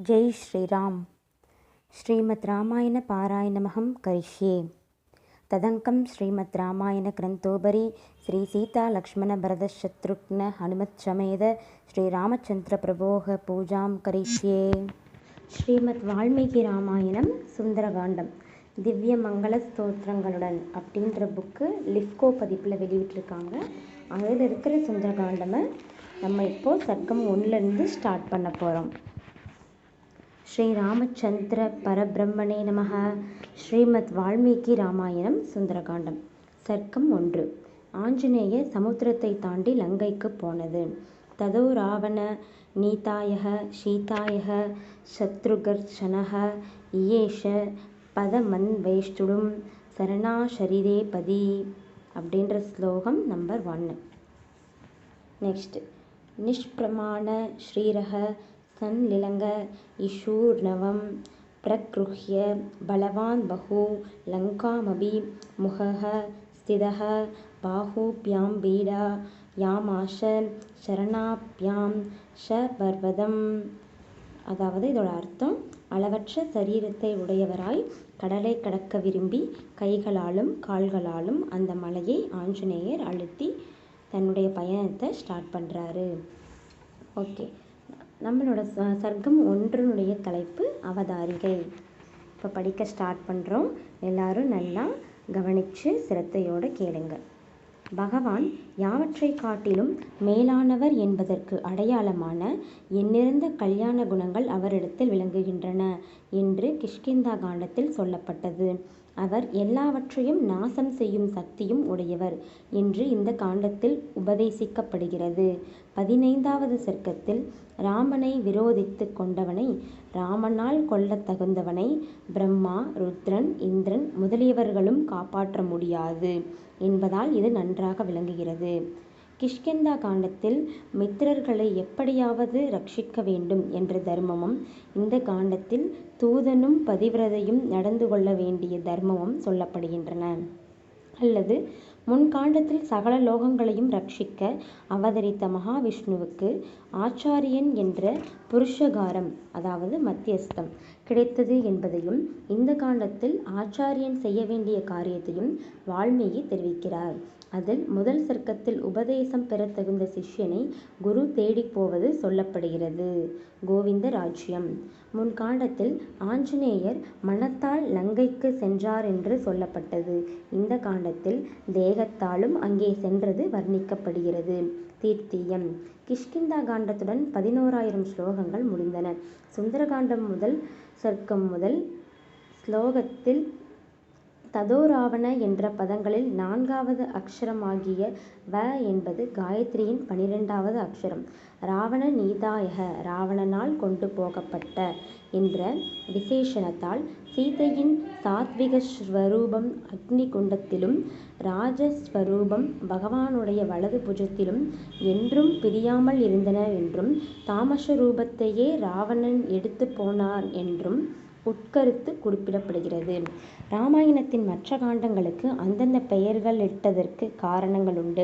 जय श्रीराम। श्रीमद् रामायण पारायणमहं करिष्ये। तदङ्कं श्रीमद् रामायण ग्रन्थोपरि श्री सीता लक्ष्मण भरत शत्रुघ्न हनुमत् समेत श्रीरामचन्द्र प्रभोः पूजां करिष्ये। ஸ்ரீமத் வால்மீகி ராமாயணம் சுந்தரகாண்டம் திவ்ய மங்கள ஸ்தோத்திரங்களுடன் அப்படின்ற புக்கு லிஃப்கோ பதிப்பில் வெளியிட்டிருக்காங்க. அதில் இருக்கிற சுந்தரகாண்டமை நம்ம இப்போது சர்க்கம் 1லேருந்து ஸ்டார்ட் பண்ண போகிறோம். ஸ்ரீ ராமச்சந்திர பரபிரம்மணே நமஹ. ஸ்ரீமத் வால்மீகி ராமாயணம் சுந்தரகாண்டம் சர்க்கம் 1. ஆஞ்சநேயர் சமுத்திரத்தை தாண்டி லங்கைக்கு போனது. ததோ ராவண நீதாயக சீதாயக சத்ருகர்ஷனக இயேஷ பதமன்வேஷ்டுடும் சரணாசரிதே பதி அப்படின்ற ஸ்லோகம் நம்பர் 1. நெக்ஸ்ட். நிஷ்பிரமாண ஸ்ரீரக சன்லிலங்க இஷூர்ணவம் பிரக்ருஹ்ய பலவான் பஹு லங்காமபி முகஹ ஸ்திதஹ பாஹூப்யாம் பீடா யாமாஷ சரணாப்யாம் ஷபர்வதம். அதாவது இதோட அர்த்தம், அளவற்ற சரீரத்தை உடையவராய் கடலை கடக்க விரும்பி கைகளாலும் கால்களாலும் அந்த மலையை ஆஞ்சநேயர் அழுத்தி தன்னுடைய பயணத்தை ஸ்டார்ட் பண்ணுறாரு. ஓகே, நம்மளோட சர்க்கம் 1னுடைய தலைப்பு அவதாரிகை. இப்போ படிக்க ஸ்டார்ட் பண்ணுறோம். எல்லாரும் நல்லா கவனித்து சிரத்தையோடு கேளுங்க. பகவான் யாவற்றை காட்டிலும் மேலானவர் என்பதற்கு அடையாளமான எண்ணிறந்த கல்யாண குணங்கள் அவரிடத்தில் விளங்குகின்றன என்று கிஷ்கிந்தா காண்டத்தில் சொல்லப்பட்டது. அவர் எல்லாவற்றையும் நாசம் செய்யும் சக்தியும் உடையவர் என்று இந்த காண்டத்தில் உபதேசிக்கப்படுகிறது. 15வது சர்க்கத்தில் ராமனை விரோதித்து கொண்டவனை, ராமனால் கொல்லத் தகுந்தவனை பிரம்மா, ருத்ரன், இந்திரன் முதலியவர்களும் காப்பாற்ற முடியாது என்பதால் இது நன்றாக விளங்குகிறது. கிஷ்கிந்தா காண்டத்தில் மித்திரர்களை எப்படியாவது ரட்சிக்க வேண்டும் என்ற தர்மமும், இந்த காண்டத்தில் தூதனும் பதிவிரதையும் நடந்து கொள்ள வேண்டிய தர்மமும் சொல்லப்படுகின்றன. அல்லது முன்காண்டத்தில் சகல லோகங்களையும் ரட்சிக்க அவதரித்த மகாவிஷ்ணுவுக்கு ஆச்சாரியன் என்ற புருஷகாரம், அதாவது மத்தியஸ்தம் கிடைத்தது என்பதையும், இந்த காண்டத்தில் ஆச்சாரியன் செய்ய வேண்டிய காரியத்தையும் வால்மீகி தெரிவிக்கிறார். அதில் முதல் சர்க்கத்தில் உபதேசம் பெற தகுந்த சிஷ்யனை குரு தேடிப் போவது சொல்லப்படுகிறது. கோவிந்த ராஜ்யம். முன்காண்டத்தில் ஆஞ்சநேயர் மனத்தால் லங்கைக்கு சென்றார் என்று சொல்லப்பட்டது. இந்த காண்டத்தில் தேகத்தாலும் அங்கே சென்றது வர்ணிக்கப்படுகிறது. தீர்த்தியம். கிஷ்கிந்தா காண்டத்துடன் 11,000 ஸ்லோகங்கள் முடிந்தன. சுந்தரகாண்டம் முதல் சர்க்கம் முதல் ஸ்லோகத்தில் ததோராவண என்ற பதங்களில் 4வது அக்ஷரமாகிய வ என்பது காயத்ரியின் 12வது அக்ஷரம். ராவண நீதாயக, ராவணனால் கொண்டு போகப்பட்ட என்ற விசேஷணத்தால் சீதையின் சாத்விக ஸ்வரூபம் அக்னி குண்டத்திலும், ராஜஸ்வரூபம் பகவானுடைய வலது புஜத்திலும் என்றும் பிரியாமல் இருந்தன என்றும், தாமச ரூபத்தையே ராவணன் எடுத்து போனான் என்றும் உட்கருத்து குறிப்பிடப்படுகிறது. ராமாயணத்தின் மற்ற காண்டங்களுக்கு அந்தந்த பெயர்கள் இட்டதற்கு காரணங்கள் உண்டு.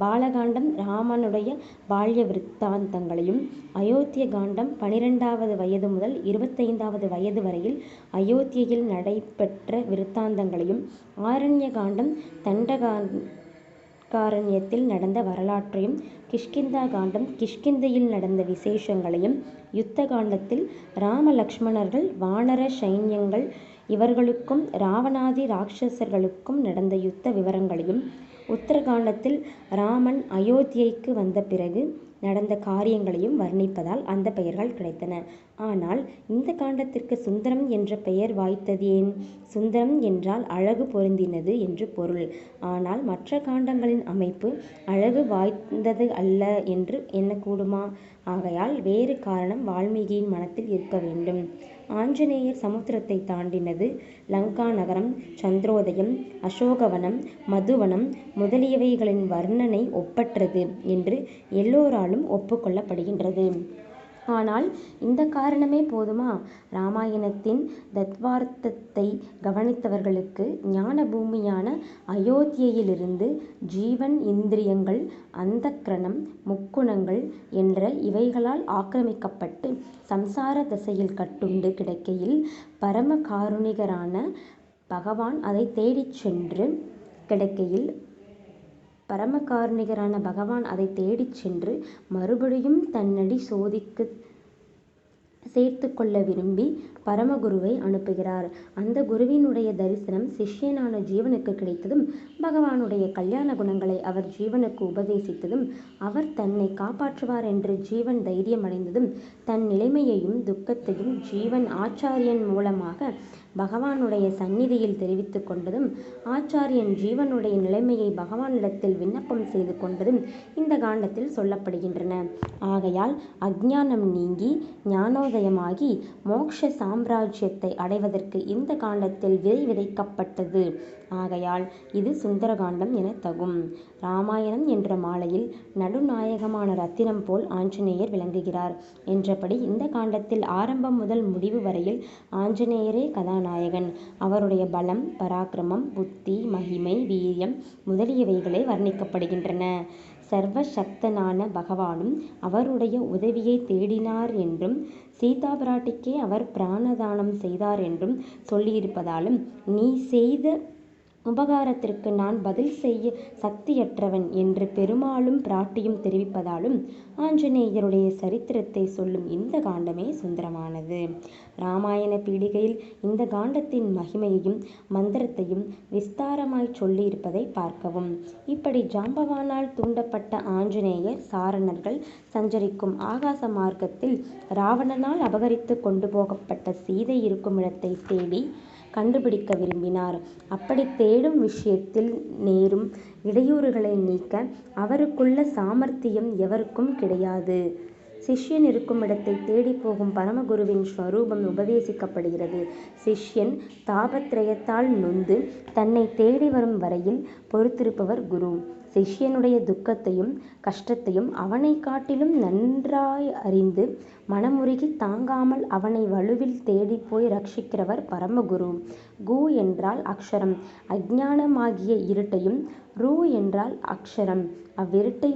பாலகாண்டம் ராமனுடைய பால்ய விருத்தாந்தங்களையும், அயோத்திய காண்டம் 12வது வயது முதல் 25வது வயது வரையில் அயோத்தியில் நடைபெற்ற விருத்தாந்தங்களையும், ஆரண்ய காண்டம் தண்டகாரண்யத்தில் நடந்த வரலாற்றையும், கிஷ்கிந்தா காண்டம் கிஷ்கிந்தையில் நடந்த விசேஷங்களையும், யுத்த காண்டத்தில் ராம லக்ஷ்மணர்கள் வானர சைன்யங்கள் இவர்களுக்கும் ராவணாதி ராட்சசர்களுக்கும் நடந்த யுத்த விவரங்களையும், உத்தரகாண்டத்தில் ராமன் அயோத்தியைக்கு வந்த பிறகு நடந்த காரியங்களையும் வர்ணிப்பதால் அந்த பெயர்கள் கிடைத்தன. ஆனால் இந்த காண்டத்திற்கு சுந்தரம் என்ற பெயர் வாய்த்தது ஏன்? சுந்தரம் என்றால் அழகு பொருந்தினது என்று பொருள். ஆனால் மற்ற காண்டங்களின் அமைப்பு அழகு வாய்ந்தது அல்ல என்று எண்ணக்கூடுமா? ஆகையால் வேறு காரணம் வால்மீகியின் மனத்தில் இருக்க வேண்டும். ஆஞ்சநேயர் சமுத்திரத்தை தாண்டினது, லங்கா நகரம், சந்திரோதயம், அசோகவனம், மதுவனம் முதலியவைகளின் வர்ணனை ஒப்பற்றது என்று எல்லோராலும் ஒப்புக்கொள்ளப்படுகின்றது. ஆனால் இந்த காரணமே போதுமா? இராமாயணத்தின் தத்வார்த்தத்தை கவனித்தவர்களுக்கு ஞான பூமியான அயோத்தியிலிருந்து ஜீவன், இந்திரியங்கள், அந்தக்கரணம், முக்குணங்கள் என்ற இவைகளால் ஆக்கிரமிக்கப்பட்டு சம்சார தசையில் கட்டுண்டு கிடக்கையில் பரம காருணிகரான பகவான் அதை தேடிச் சென்று மறுபடியும் தன்னடி சோதிக்கு சேர்த்துக் கொள்ள விரும்பி பரமகுருவை அனுப்புகிறார். அந்த குருவினுடைய தரிசனம் சிஷ்யனான ஜீவனுக்கு கிடைத்ததும், பகவானுடைய கல்யாண குணங்களை அவர் ஜீவனுக்கு உபதேசித்ததும், அவர் தன்னை காப்பாற்றுவார் என்று ஜீவன் தைரியம் அடைந்ததும், தன் நிலைமையையும் துக்கத்தையும் ஜீவன் ஆச்சாரியன் மூலமாக பகவானுடைய சந்நிதியில் தெரிவித்து கொண்டதும், ஆச்சாரியன் ஜீவனுடைய நிலைமையை பகவானிடத்தில் விண்ணப்பம் செய்து கொண்டதும் இந்த காண்டத்தில் சொல்லப்படுகின்றன. ஆகையால் அஞ்ஞானம் நீங்கி ஞானோதயமாகி மோக்ஷ சாம்ராஜ்யத்தை அடைவதற்கு இந்த காண்டத்தில் விதை விதைக்கப்பட்டது. ஆகையால் இது சுந்தரகாண்டம் என தகும். இராமாயணம் என்ற மாலையில் நடுநாயகமான ரத்தினம் போல் ஆஞ்சநேயர் விளங்குகிறார் என்றபடி இந்த காண்டத்தில் ஆரம்பம் முதல் முடிவு வரையில் ஆஞ்சநேயரே கதாநாயகன். அவருடைய பலம், பராக்கிரமம், புத்தி, மகிமை, வீரியம் முதலியவைகளே வர்ணிக்கப்படுகின்றன. சர்வசக்தனான பகவானும் அவருடைய உதவியை தேடினார் என்றும், சீதா பிராட்டிக்கே அவர் பிராணதானம் செய்தார் என்றும் சொல்லியிருப்பதாலும், நீ செய்த உபகாரத்திற்கு நான் பதில் செய்ய சக்தியற்றவன் என்று பெருமாளும் பிராட்டியும் தெரிவிப்பதாலும் ஆஞ்சநேயருடைய சரித்திரத்தை சொல்லும் இந்த காண்டமே சுந்தரமானது. இராமாயண பீடிகையில் இந்த காண்டத்தின் மகிமையையும் மந்திரத்தையும் விஸ்தாரமாய் சொல்லியிருப்பதை பார்க்கவும். இப்படி ஜாம்பவானால் தூண்டப்பட்ட ஆஞ்சநேயர் சாரணர்கள் சஞ்சரிக்கும் ஆகாச மார்க்கத்தில் ராவணனால் அபகரித்து கொண்டு போகப்பட்ட சீதை இருக்கும் இடத்தை தேடி கண்டுபிடிக்க விரும்பினார். அப்படி தேடும் விஷயத்தில் நேரும் இடையூறுகளை நீக்க அவருக்குள்ள சாமர்த்தியம் எவருக்கும் கிடையாது. சிஷ்யன் இருக்கும் இடத்தை தேடி போகும் பரமகுருவின் ஸ்வரூபம் உபதேசிக்கப்படுகிறது. சிஷ்யன் தாபத்ரயத்தால் நொந்து தன்னை தேடி வரும் வரையில் பொறுத்திருப்பவர் குரு. சிஷ்யனுடைய துக்கத்தையும் கஷ்டத்தையும் அவனை காட்டிலும் நன்றாய் அறிந்து மனமுருகி தாங்காமல் அவனை வலுவில் தேடிப்போய் ரட்சிக்கிறவர் பரமகுரு. கு என்றால் அக்ஷரம், அஞ்ஞானமாகிய இருட்டையும், ரு என்றால் அக்ஷரம், அவ்விருட்டை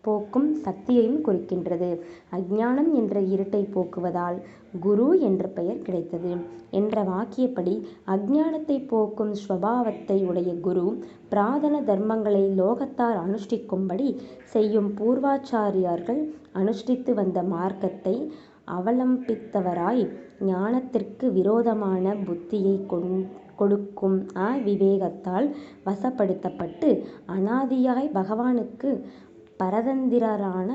போக்கும் சக்தியையும் குறிக்கின்றது. அஞ்ஞானம் என்ற இருட்டை போக்குவதால் குரு என்ற பெயர் கிடைத்தது என்ற வாக்கியப்படி அஞ்ஞானத்தை போக்கும் ஸ்வபாவத்தை உடைய குரு பிரார்த்தன தர்மங்களை லோகத்தார் அனுஷ்டிக்கும்படி செய்யும் பூர்வாச்சாரியர்கள் அனுஷ்டித்து வந்த மார்க்கத்தை அவலம்பித்தவராய் ஞானத்திற்கு விரோதமான புத்தியை கொடுக்கும் அவிவேகத்தால் வசப்படுத்தப்பட்டு அனாதியாய் பகவானுக்கு பரதந்திரரான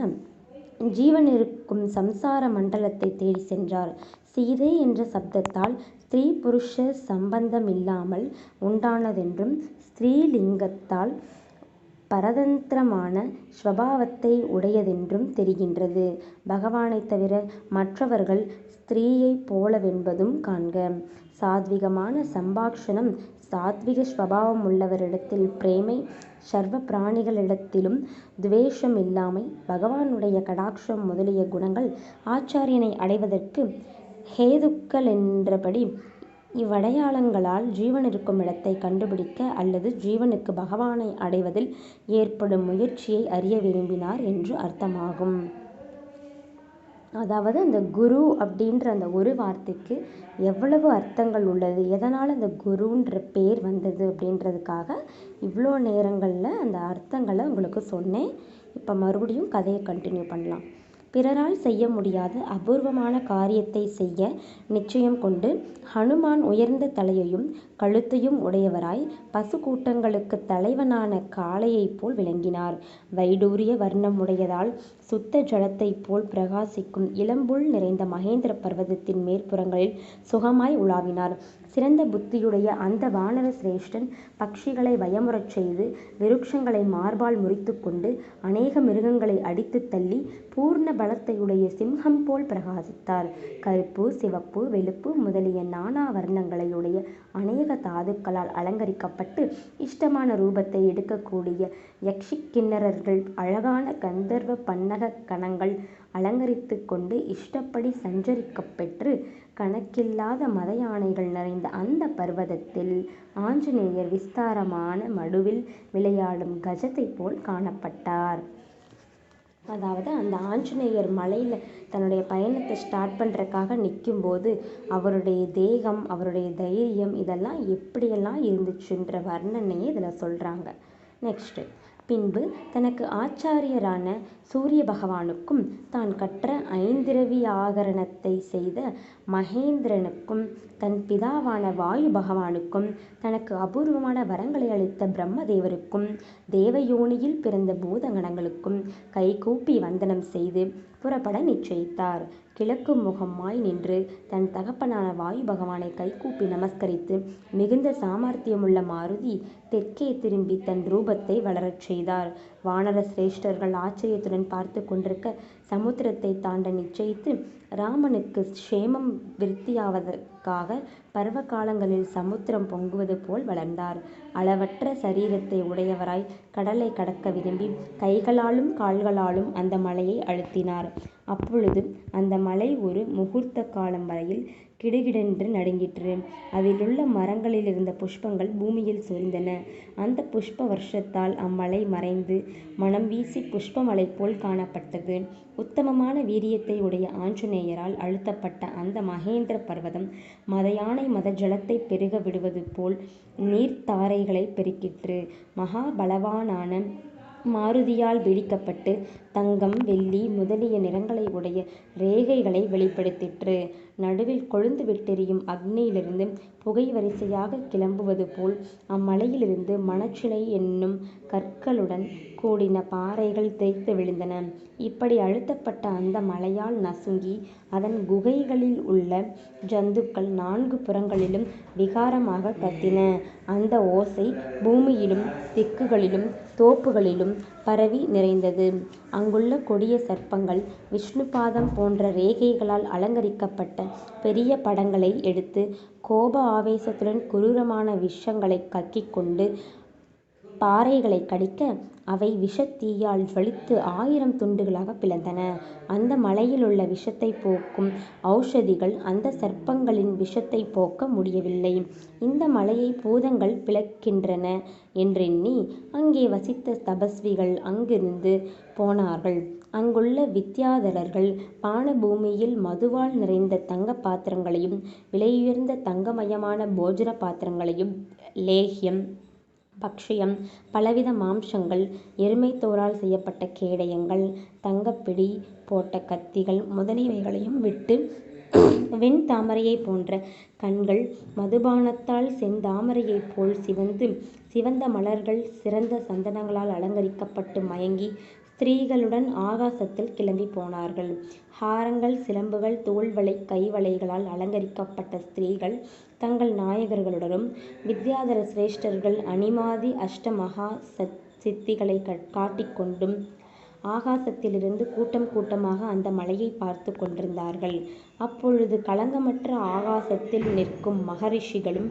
ஜீவன் இருக்கும் சம்சார மண்டலத்தை தேடி சென்றார். சீதை என்ற சப்தத்தால் ஸ்திரீ புருஷ சம்பந்தமில்லாமல் உண்டானதென்றும், ஸ்திரீலிங்கத்தால் பரதந்திரமான ஸ்வபாவத்தை உடையதென்றும் தெரிகின்றது. பகவானைத் தவிர மற்றவர்கள் ஸ்திரீயைப் போலவென்பதும் காண்க. சாத்விகமான சம்பாஷணம், சாத்விக ஸ்வபாவம் உள்ளவரிடத்தில் பிரேமை, சர்வ பிராணிகளிடத்திலும் துவேஷமில்லாமை, பகவானுடைய கடாட்சம் முதலிய குணங்கள் ஆச்சாரியனை அடைவதற்கு ஹேதுக்களென்றபடி இவ்வடையாளங்களால் ஜீவன் இருக்கும் இடத்தை கண்டுபிடிக்க அல்லது ஜீவனுக்கு பகவானை அடைவதில் ஏற்படும் முயற்சியை அறிய விரும்பினார் என்று அர்த்தமாகும். அதாவது அந்த குரு அப்படின்ற அந்த ஒரு வார்த்தைக்கு எவ்வளவு அர்த்தங்கள் உள்ளது, எதனால் அந்த குருன்ற பேர் வந்தது அப்படின்றதுக்காக இவ்வளோ நேரங்களில் அந்த அர்த்தங்களை உங்களுக்கு சொன்னேன். இப்போ மறுபடியும் கதையை கண்டினியூ பண்ணலாம். பிறரால் செய்ய முடியாத அபூர்வமான காரியத்தை செய்ய நிச்சயம் கொண்டு ஹனுமான் உயர்ந்த தலையையும் கழுத்தையும் உடையவராய் பசு கூட்டங்களுக்கு தலைவனான காளையைப் போல் விளங்கினார். வைடூரிய வர்ணம் உடையதால் சுத்த ஜலத்தைப் போல் பிரகாசிக்கும் இளம்புல் நிறைந்த மகேந்திர பர்வதத்தின் மேற்புறங்களில் சுகமாய் உலாவினார். சிறந்த புத்தியுடைய அந்த வானர சிரேஷ்டன் பட்சிகளை பயமுறச் செய்து விருட்சங்களை மார்பால் முறித்து கொண்டு அநேக மிருகங்களை அடித்து தள்ளி பூர்ண பலத்தையுடைய சிம்ஹம் போல் பிரகாசித்தார். கருப்பு, சிவப்பு, வெளுப்பு முதலிய நானா வர்ணங்களையுடைய அநேக தாதுக்களால் அலங்கரிக்கப்பட்டு இஷ்டமான ரூபத்தை எடுக்கக்கூடிய யக்ஷி கிண்ணறர்கள் அழகான கந்தர்வ பன்னக கணங்கள் அலங்கரித்து கொண்டு இஷ்டப்படி சஞ்சரிக்கப் பெற்று கணக்கில்லாத மத யானைகள் நிறைந்த அந்த பர்வதத்தில் ஆஞ்சநேயர் விஸ்தாரமான மடுவில் விளையாடும் கஜத்தை போல் காணப்பட்டார். அதாவது அந்த ஆஞ்சநேயர் மலையில் தன்னுடைய பயணத்தை ஸ்டார்ட் பண்ணுறதுக்காக நிற்கும்போது அவருடைய தேகம், அவருடைய தைரியம் இதெல்லாம் எப்படியெல்லாம் இருந்துச்சுன்ற வர்ணனையை இதில் சொல்கிறாங்க. நெக்ஸ்ட்டு, பின்பு தனக்கு ஆச்சாரியரான சூரிய பகவானுக்கும் தான் கற்ற ஐந்திரவியாகரணத்தை செய்த மகேந்திரனுக்கும் தன் பிதாவான வாயு பகவானுக்கும் தனக்கு அபூர்வமான வரங்களை அளித்த பிரம்மதேவருக்கும் தேவயோனியில் பிறந்த பூதகணங்களுக்கும் கைகூப்பி வந்தனம் செய்து புறப்பட நிச்சயித்தார். கிழக்கு முகமாய் நின்று தன் தகப்பனான வாயு பகவானை கைகூப்பி நமஸ்கரித்து மிகுந்த சாமர்த்தியமுள்ள மாருதி தெற்கே திரும்பி தன் ரூபத்தை வளரச் செய்தார். வானர சிரேஷ்டர்கள் ஆச்சரியத்துடன் பார்த்து கொண்டிருக்க சமுத்திரத்தை தாண்ட நிச்சயித்து ராமனுக்கு க்ஷேமம் விருத்தியாவதற்காக பருவ காலங்களில் சமுத்திரம் பொங்குவது போல் வளர்ந்தார். அளவற்ற சரீரத்தை உடையவராய் கடலை கடக்க விரும்பி கைகளாலும் கால்களாலும் அந்த மலையை அழுத்தினார். அப்பொழுது அந்த மலை ஒரு முகூர்த்த காலம் வரையில் கிடுகிடென்று நடுங்கிற்று. அதிலுள்ள மரங்களிலிருந்த புஷ்பங்கள் பூமியில் சொரிந்தன. அந்த புஷ்ப வருஷத்தால் அம்மலை மறைந்து மனம் வீசி புஷ்பமலை போல் காணப்பட்டது. உத்தமமான வீரியத்தை உடைய ஆஞ்சநேயரால் அழுத்தப்பட்ட அந்த மகேந்திர பர்வதம் மதயானை மத ஜலத்தை பெருக விடுவது போல் நீர்த்தாரைகளை பெருக்கிற்று. மகாபலவானான மாருதியால் பிடிக்கப்பட்டு தங்கம், வெள்ளி முதலிய நிறங்களை உடைய ரேகைகளை வெளிப்படுத்திற்று. நடுவில் கொழுந்து விட்டெரியும் அக்னியிலிருந்து புகை வரிசையாக கிளம்புவது போல் அம்மலையிலிருந்து மணச்சிலை என்னும் கற்களுடன் கூடின பாறைகள் தேய்த்து விழுந்தன. இப்படி அழுத்தப்பட்ட அந்த மலையால் நசுங்கி அதன் குகைகளில் உள்ள ஜந்துக்கள் 4 புறங்களிலும் விகாரமாக கத்தின. அந்த ஓசை பூமியிலும் திக்குகளிலும் தோப்புகளிலும் பரவி நிறைந்தது. அங்குள்ள கொடிய சர்ப்பங்கள் விஷ்ணுபாதம் போன்ற ரேகைகளால் அலங்கரிக்கப்பட்ட பெரிய படங்களை எடுத்து கோப ஆவேசத்துடன் குரூரமான விஷங்களை கக்கிக் கொண்டு பாறைகளை கடிக்க அவை விஷத்தீயால் ஜலித்து 1000 துண்டுகளாக பிளந்தன. அந்த மலையிலுள்ள விஷத்தை போக்கும் ஔஷதிகள் அந்த சர்ப்பங்களின் விஷத்தை போக்க முடியவில்லை. இந்த மலையை பூதங்கள் பிளக்கின்றன என்றெண்ணி அங்கே வசித்த தபஸ்விகள் அங்கிருந்து போனார்கள். அங்குள்ள வித்யாதரர்கள் பானபூமியில் மதுவால் நிறைந்த தங்க பாத்திரங்களையும் விலையுயர்ந்த தங்கமயமான போஜன பாத்திரங்களையும் லேஹ்யம், பக்ஷயம், பலவித மாம்சங்கள், எருமைத்தோரால் செய்யப்பட்ட கேடயங்கள், தங்கப்பிடி போட்ட கத்திகள் முதலியவைகளையும் விட்டு வெண் தாமரையைப் போன்ற கண்கள், மதுபானத்தால் செந்தாமரையைப் போல் சிவந்த மலர்கள் சிறந்த சந்தனங்களால் அலங்கரிக்கப்பட்டு மயங்கி ஸ்திரீகளுடன் ஆகாசத்தில் கிளம்பி போனார்கள். ஹாரங்கள், சிலம்புகள், தோள்வளை, கைவளைகளால் அலங்கரிக்கப்பட்ட ஸ்திரீகள் தங்கள் நாயகர்களுடனும் வித்யாதர சிரேஷ்டர்கள் அனிமாதி அஷ்டமகா சித்திகளை காட்டிக்கொண்டும் ஆகாசத்திலிருந்து கூட்டம் கூட்டமாக அந்த மலையை பார்த்து கொண்டிருந்தார்கள். அப்பொழுது களங்கமற்ற ஆகாசத்தில் நிற்கும் மகரிஷிகளும்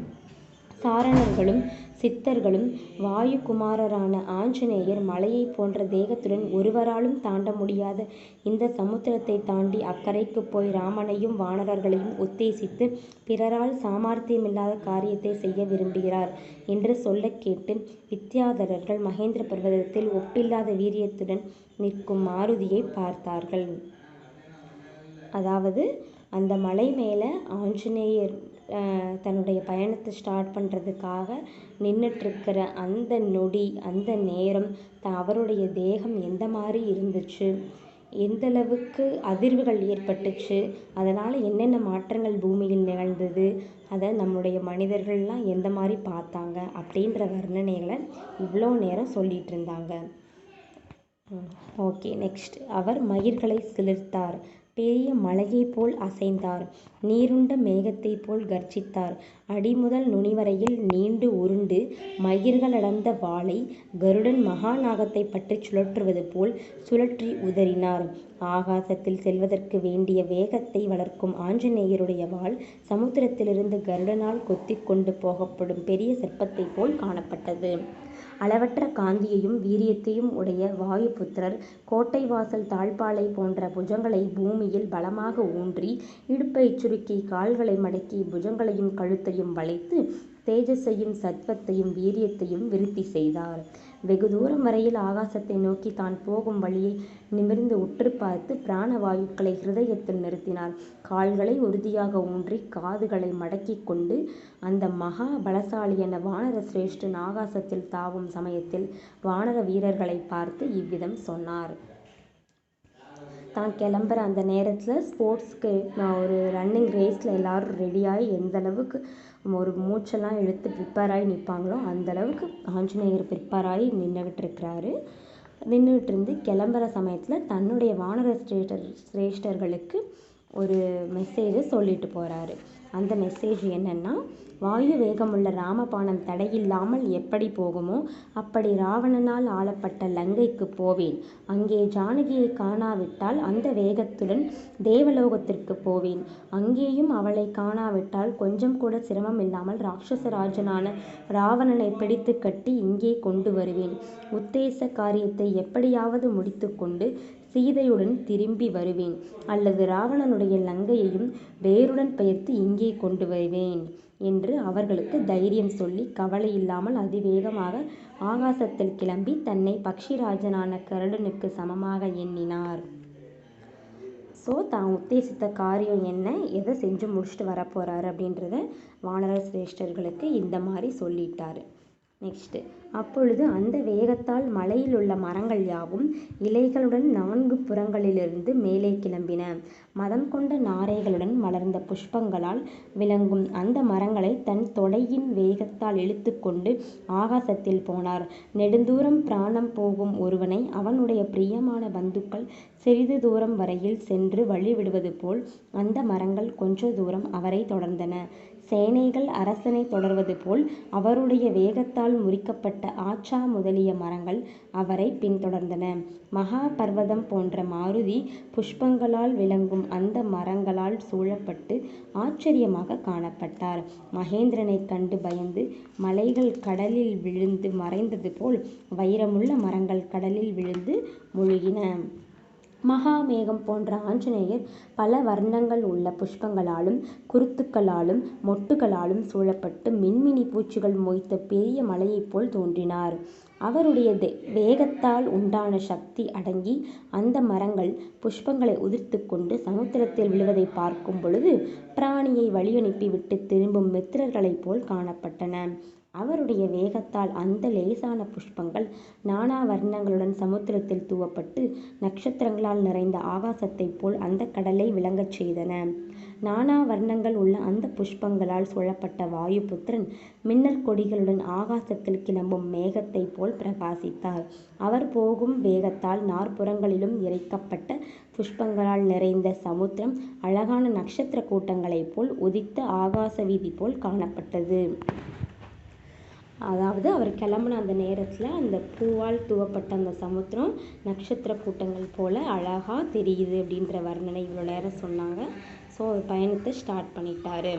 சாரணர்களும் சித்தர்களும் வாயுகுமாரரான ஆஞ்சநேயர் மலையை போன்ற தேகத்துடன் ஒருவராலும் தாண்ட முடியாத இந்த சமுத்திரத்தை தாண்டி அக்கரைக்கு போய் ராமனையும் வானரர்களையும் உத்தேசித்து பிறரால் சாமர்த்தியமில்லாத காரியத்தை செய்ய விரும்புகிறார் என்று சொல்ல கேட்டு வித்யாதரர்கள் மகேந்திர பர்வதத்தில் ஒப்பில்லாத வீரியத்துடன் நிற்கும் மாருதியை பார்த்தார்கள். அதாவது அந்த மலை மேலே ஆஞ்சநேயர் தன்னுடைய பயணத்தை ஸ்டார்ட் பண்ணுறதுக்காக நின்றுட்டுருக்கிற அந்த நொடி, அந்த நேரம் அவருடைய தேகம் எந்த மாதிரி இருந்துச்சு, எந்தளவுக்கு அதிர்வுகள் ஏற்பட்டுச்சு, அதனால் என்னென்ன மாற்றங்கள் பூமியில் நிகழ்ந்தது, அதை நம்முடைய மனிதர்கள்லாம் எந்த மாதிரி பார்த்தாங்க அப்படின்ற வர்ணனைகளை இவ்வளோ நேரம் சொல்லிகிட்டு இருந்தாங்க. Okay, next. அவர் மயிர்களை சிலிர்த்தார், பெரிய மலையைப் போல் அசைந்தார், நீருண்ட மேகத்தைப் போல் கர்ஜித்தார், அடிமுதல் நுனிவரையில் நீண்டு உருண்டு மயிர்களடர்ந்த வாளை கருடன் மகாநாகத்தை பற்றி சுழற்றுவது போல் சுழற்றி உதறினார். ஆகாசத்தில் செல்வதற்கு வேண்டிய வேகத்தை வளர்க்கும் ஆஞ்சநேயருடைய வாள் சமுத்திரத்திலிருந்து கருடனால் கொத்திக் கொண்டு போகப்படும் பெரிய சர்ப்பத்தைப் போல் காணப்பட்டது. அளவற்ற காந்தியையும் வீரியத்தையும் உடைய வாயுபுத்திரர் கோட்டை வாசல் தாழ்பாளை போன்ற புஜங்களை பூமியில் பலமாக ஊன்றி, இடுப்பைச் சுருக்கி, கால்களை மடக்கி, புஜங்களையும் கழுத்தையும் வளைத்து, தேஜஸையும் சத்வத்தையும் வீரியத்தையும் விருத்தி செய்தார். வெகு தூரம் வரையில் ஆகாசத்தை நோக்கி தான் போகும் வழியை நிமிர்ந்து உற்று பார்த்து பிராணவாயுக்களை ஹிருதயத்தில் நிறுத்தினார். கால்களை உறுதியாக ஊன்றி காதுகளை மடக்கிக் கொண்டு அந்த மகா பலசாலியான வானர சிரேஷ்டன் ஆகாசத்தில் தாவும் சமயத்தில் வானர வீரர்களை பார்த்து இவ்விதம் சொன்னார். தான் கிளம்புற அந்த நேரத்தில் ஸ்போர்ட்ஸ்க்கு ஒரு ரன்னிங் ரேஸில் எல்லோரும் ரெடியாகி எந்த அளவுக்கு ஒரு மூச்செல்லாம் இழுத்து ப்ரிப்பேர் ஆகி நிற்பாங்களோ அந்தளவுக்கு ஆஞ்சநேயர் ப்ரிப்பேர் ஆகி நின்றுக்கிட்டு இருக்கிறாரு. நின்றுக்கிட்டு இருந்து கிளம்புற சமயத்தில் தன்னுடைய வானர சிரேஷ்டர்களுக்கு ஒரு மெசேஜை சொல்லிட்டு போகிறாரு. அந்த மெசேஜ் என்னென்னா, வாயு வேகமுள்ள ராமபாணம் தடையில்லாமல் எப்படி போகுமோ அப்படி ராவணனால் ஆளப்பட்ட லங்கைக்கு போவேன். அங்கே ஜானகியை காணாவிட்டால் அந்த வேகத்துடன் தேவலோகத்திற்கு போவேன். அங்கேயும் அவளை காணாவிட்டால் கொஞ்சம் கூட சிரமம் இல்லாமல் ராட்சசராஜனான ராவணனை பிடித்து கட்டி இங்கே கொண்டு வருவேன். உத்தேச காரியத்தை எப்படியாவது முடித்து கொண்டு சீதையுடன் திரும்பி வருவேன். அல்லது ராவணனுடைய லங்கையையும் வேருடன் பெயர்த்து இங்கே கொண்டு வருவேன் என்று அவர்களுக்கு தைரியம் சொல்லி கவலை இல்லாமல் அதிவேகமாக ஆகாசத்தில் கிளம்பி தன்னை பக்ஷிராஜனான கருடனுக்கு சமமாக எண்ணினார். ஸோ தான் உத்தேசித்த காரியம் என்ன, எதை செஞ்சு முடிச்சுட்டு வரப்போகிறாரு அப்படின்றத வானர சிரேஷ்டர்களுக்கு இந்த மாதிரி சொல்லிட்டாரு. நெக்ஸ்ட்டு, அப்பொழுது அந்த வேகத்தால் மலையில் உள்ள மரங்கள் யாவும் இலைகளுடன் 4 புறங்களிலிருந்து மேலே கிளம்பின. மதம் கொண்ட நாரைகளுடன் மலர்ந்த புஷ்பங்களால் விளங்கும் அந்த மரங்களை தன் தொடையின் வேகத்தால் இழுத்து கொண்டு ஆகாசத்தில் போனார். நெடுந்தூரம் பிராணம் போகும் ஒருவனை அவனுடைய பிரியமான பந்துக்கள் சிறிது தூரம் வரையில் சென்று வழிவிடுவது போல் அந்த மரங்கள் கொஞ்ச தூரம் அவரை தொடர்ந்தன. சேனைகள் அரசனை தொடர்வது போல் அவருடைய வேகத்தால் முறிக்கப்பட்ட ஆச்சா முதலிய மரங்கள் அவரை பின்தொடர்ந்தன. மகா பர்வதம் போன்ற மாருதி புஷ்பங்களால் விளங்கும் அந்த மரங்களால் சூழப்பட்டு ஆச்சரியமாக காணப்பட்டார். மகேந்திரனை கண்டு பயந்து மலைகள் கடலில் விழுந்து மறைந்தது போல் வைரமுள்ள மரங்கள் கடலில் விழுந்து முழுகின. மகாமேகம் போன்ற ஆஞ்சநேயர் பல வர்ணங்கள் உள்ள புஷ்பங்களாலும் குருத்துக்களாலும் மொட்டுகளாலும் சூழப்பட்டு மின்மினி பூச்சிகள் மொய்த்த பெரிய மலையைப் போல் தோன்றினார். அவருடைய வேகத்தால் உண்டான சக்தி அடங்கி அந்த மரங்கள் புஷ்பங்களை உதிர்த்து கொண்டு சமுத்திரத்தில் விழுவதை பார்க்கும் பொழுது பிராணியை வழியனுப்பி விட்டு திரும்பும் மித்திரர்களைப் போல் காணப்பட்டன. அவருடைய வேகத்தால் அந்த லேசான புஷ்பங்கள் நானா வர்ணங்களுடன் சமுத்திரத்தில் தூவப்பட்டு நட்சத்திரங்களால் நிறைந்த ஆகாசத்தைப் போல் அந்த கடலை விளங்கச் செய்தன. நானா வர்ணங்கள் உள்ள அந்த புஷ்பங்களால் சூழப்பட்ட வாயுபுத்திரன் மின்னற் கொடிகளுடன் ஆகாசத்தில் கிளம்பும் மேகத்தைப் போல் பிரகாசித்தார். அவர் போகும் வேகத்தால் 4 புறங்களிலும் இறைக்கப்பட்ட புஷ்பங்களால் நிறைந்த சமுத்திரம் அழகான நட்சத்திர கூட்டங்களைப் போல் உதித்த ஆகாச வீதி போல் காணப்பட்டது. அதாவது அவர் கிளம்புன அந்த நேரத்தில் அந்த பூவால் தூவப்பட்ட அந்த சமுத்திரம் நட்சத்திர கூட்டங்கள் போல் அழகாக தெரியுது அப்படின்ற வர்ணனை இவ்வளோ நேரம் சொன்னாங்க. ஸோ அவர் பயணத்தை ஸ்டார்ட் பண்ணிட்டாரு.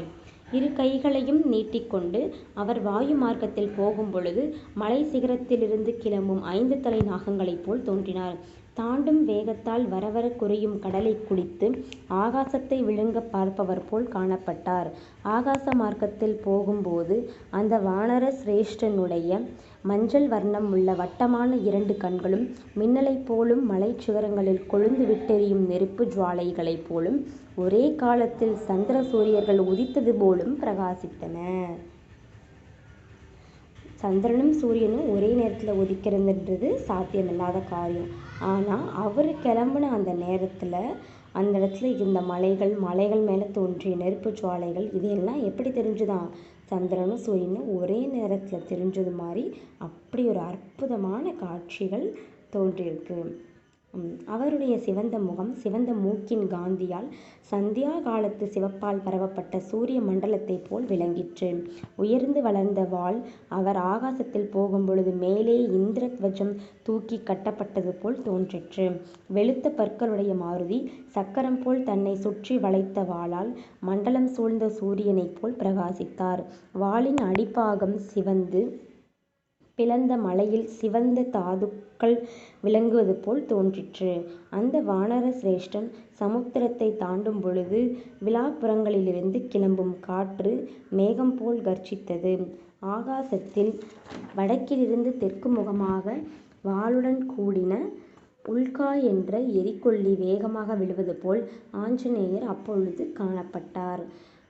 2 கைகளையும் நீட்டிக்கொண்டு அவர் வாயு மார்க்கத்தில் போகும் பொழுது மலை சிகரத்திலிருந்து கிளம்பும் 5 தலை நாகங்களைப் போல் தோன்றினார். தாண்டும் வேகத்தால் வரவர குறையும் கடலை குடித்து ஆகாசத்தை விழுங்க பார்ப்பவர் போல் காணப்பட்டார். ஆகாச மார்க்கத்தில் போகும்போது அந்த வானர சிரேஷ்டனுடைய மஞ்சள் வர்ணம் உள்ள வட்டமான 2 கண்களும் மின்னலைப் போலும் மலை சிகரங்களில் கொழுந்து விட்டெரியும் நெருப்பு ஜுவாலைகளைப் போலும் ஒரே காலத்தில் சந்திர சூரியர்கள் உதித்தது போலும் பிரகாசித்தன. சந்திரனும் சூரியனும் ஒரே நேரத்தில் உதிக்கிறதுன்றது சாத்தியமில்லாத காரியம். ஆனால் அவர் கிளம்புன அந்த நேரத்தில் அந்த இடத்துல இருந்த மலைகள் மேலே தோன்றிய நெருப்பு ஜுவாலைகள் இதையெல்லாம் எப்படி தெரிஞ்சுதான்? சந்திரனும் சூரியனும் ஒரே நேரத்தில் தெரிஞ்சது மாதிரி அப்படி ஒரு அற்புதமான காட்சிகள் தோன்றியிருக்கு. அவருடைய சிவந்த முகம் சிவந்த மூக்கின் காந்தியால் சந்தியா காலத்து சிவப்பால் பரவப்பட்ட சூரிய மண்டலத்தைப் போல் விளங்கிற்று. உயர்ந்து வளர்ந்த வாள் அவர் ஆகாசத்தில் போகும்பொழுது மேலே இந்திரத்வஜம் தூக்கி கட்டப்பட்டது போல் தோன்றிற்று. வெளுத்த பற்களுடைய மாருதி சக்கரம் போல் தன்னை சுற்றி வளைத்த வாளால் மண்டலம் சூழ்ந்த சூரியனைப் போல் பிரகாசித்தார். வாளின் அடிப்பாகம் சிவந்து பிளந்த மலையில் சிவந்த தாதுக்கள் விளங்குவது போல் தோன்றிற்று. அந்த வானர சிரேஷ்டன் சமுத்திரத்தை தாண்டும் பொழுது விலாப்புறங்களிலிருந்து கிளம்பும் காற்று மேகம் போல் கர்ஜித்தது. ஆகாசத்தில் வடக்கிலிருந்து தெற்கு முகமாக வாளுடன் கூடின உல்கா என்ற எரிகொல்லி வேகமாக விழுவது போல் ஆஞ்சநேயர் அப்பொழுது காணப்பட்டார்.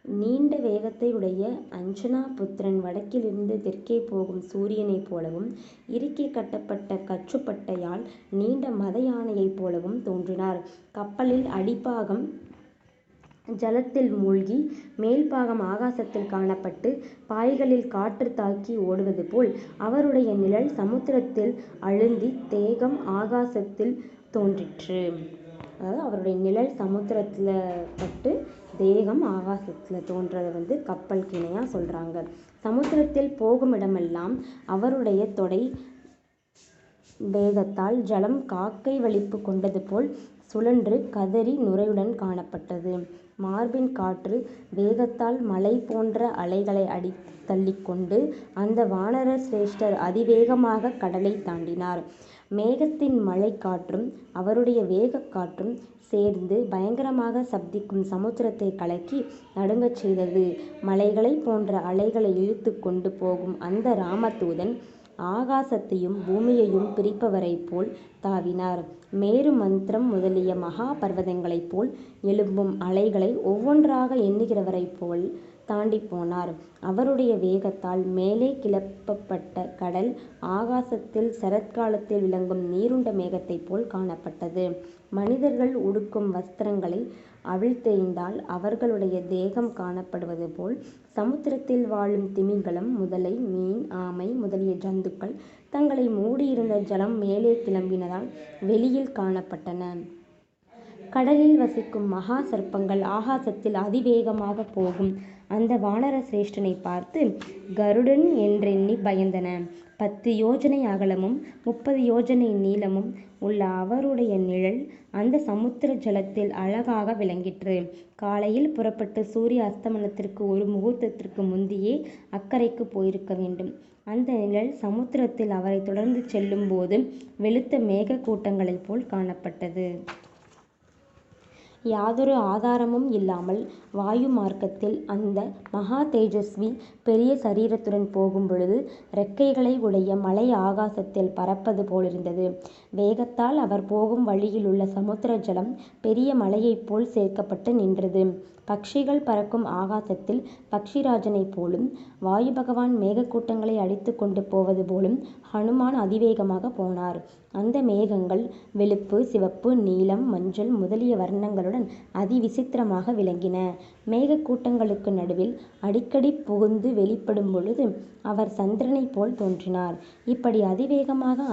நீண்ட வேகத்தை உடைய அஞ்சனா புத்திரன் வடக்கிலிருந்து தெற்கே போகும் சூரியனைப் போலவும் இறுக்கி கட்டப்பட்ட கச்சுப்பட்டையால் நீண்ட மத யானையைப் போலவும் தோன்றினார். கப்பலில் அடிப்பாகம் ஜலத்தில் மூழ்கி மேல்பாகம் ஆகாசத்தில் காணப்பட்டு பாய்களில் காற்று தாக்கி ஓடுவது போல் அவருடைய நிழல் சமுத்திரத்தில் அழுந்தி தேகம் ஆகாசத்தில் தோன்றிற்று. அதாவது அவருடைய நிழல் சமுத்திரத்தில் பட்டு தேகம் ஆகாசத்தில் தோன்றதை கப்பலுக்கு இணையாக சொல்கிறாங்க. சமுத்திரத்தில் போகும் இடமெல்லாம் அவருடைய தொடை வேகத்தால் ஜலம் காக்கை வலிப்பு கொண்டது போல் சுழன்று கதறி நுரையுடன் காணப்பட்டது. மார்பின் காற்று வேகத்தால் மலை போன்ற அலைகளை அடி தள்ளிக்கொண்டு அந்த வானர சிரேஷ்டர் அதிவேகமாக கடலை தாண்டினார். மேகத்தின் மழை காற்றும் அவருடைய வேகக் காற்றும் சேர்ந்து பயங்கரமாக சப்திக்கும் சமுத்திரத்தை கலக்கி நடுங்கச் செய்தது. மலைகளை போன்ற அலைகளை இழுத்து கொண்டு போகும் அந்த ராமதூதன் ஆகாசத்தையும் பூமியையும் பிரிப்பவரைப் போல் தாவினார். மேரு மந்திரம் முதலிய மகா பர்வதங்களைப் போல் எழும்பும் அலைகளை ஒவ்வொன்றாக எண்ணுகிறவரைப் போல் தாண்டி போனார். அவருடைய வேகத்தால் மேலே கிளப்பப்பட்ட கடல் ஆகாசத்தில் சரத்காலத்தில் விளங்கும் நீருண்ட மேகத்தைப் போல் காணப்பட்டது. மனிதர்கள் உடுக்கும் வஸ்திரங்களை அவிழ்த்தெறிந்தால் அவர்களுடைய தேகம் காணப்படுவது போல் சமுத்திரத்தில் வாழும் திமிங்கலம் முதலை மீன் ஆமை முதலிய ஜந்துக்கள் தங்களை மூடியிருந்த ஜலம் மேலே கிளம்பினதால் வெளியில் காணப்பட்டன. கடலில் வசிக்கும் மகா சர்ப்பங்கள் ஆகாசத்தில் அதிவேகமாக போகும் அந்த வானர சிரேஷ்டனை பார்த்து கருடன் என்றெண்ணி பயந்தன. 10 யோஜனை அகலமும் 30 யோஜனை நீளமும் உள்ள அவருடைய நிழல் அந்த சமுத்திர ஜலத்தில் அழகாக விளங்கிற்று. காலையில் புறப்பட்டு சூரிய அஸ்தமனத்திற்கு ஒரு முகூர்த்தத்திற்கு முந்தியே அக்கறைக்கு போயிருக்க வேண்டும். அந்த நிழல் சமுத்திரத்தில் அவரை தொடர்ந்து செல்லும் போது வெளுத்த மேக கூட்டங்களைப் போல் காணப்பட்டது. யாதொரு ஆதாரமும் இல்லாமல் வாயு மார்க்கத்தில் அந்த மகா தேஜஸ்வி பெரிய சரீரத்துடன் போகும் பொழுது இறக்கைகளை உடைய மலை ஆகாசத்தில் பறப்பது போலிருந்தது. வேகத்தால் அவர் போகும் வழியில் உள்ள சமுத்திர ஜலம் பெரிய மலையைப் போல் சேர்க்கப்பட்டு நின்றது. பக்ஷிகள் பறக்கும் ஆகாசத்தில் பக்ஷிராஜனைப் போலும் வாயு பகவான் மேகக்கூட்டங்களை அடித்து கொண்டு போவது போலும் ஹனுமான் அதிவேகமாக போனார். அந்த மேகங்கள் வெளுப்பு சிவப்பு நீலம் மஞ்சள் முதலிய வர்ணங்களுடன் அதிவிசித்திரமாக விளங்கின. மேகக்கூட்டங்களுக்கு நடுவில் அடிக்கடி புகுந்து வெளிப்படும் பொழுது அவர் சந்திரனைப் போல் தோன்றினார். இப்படி அதிவேகமாக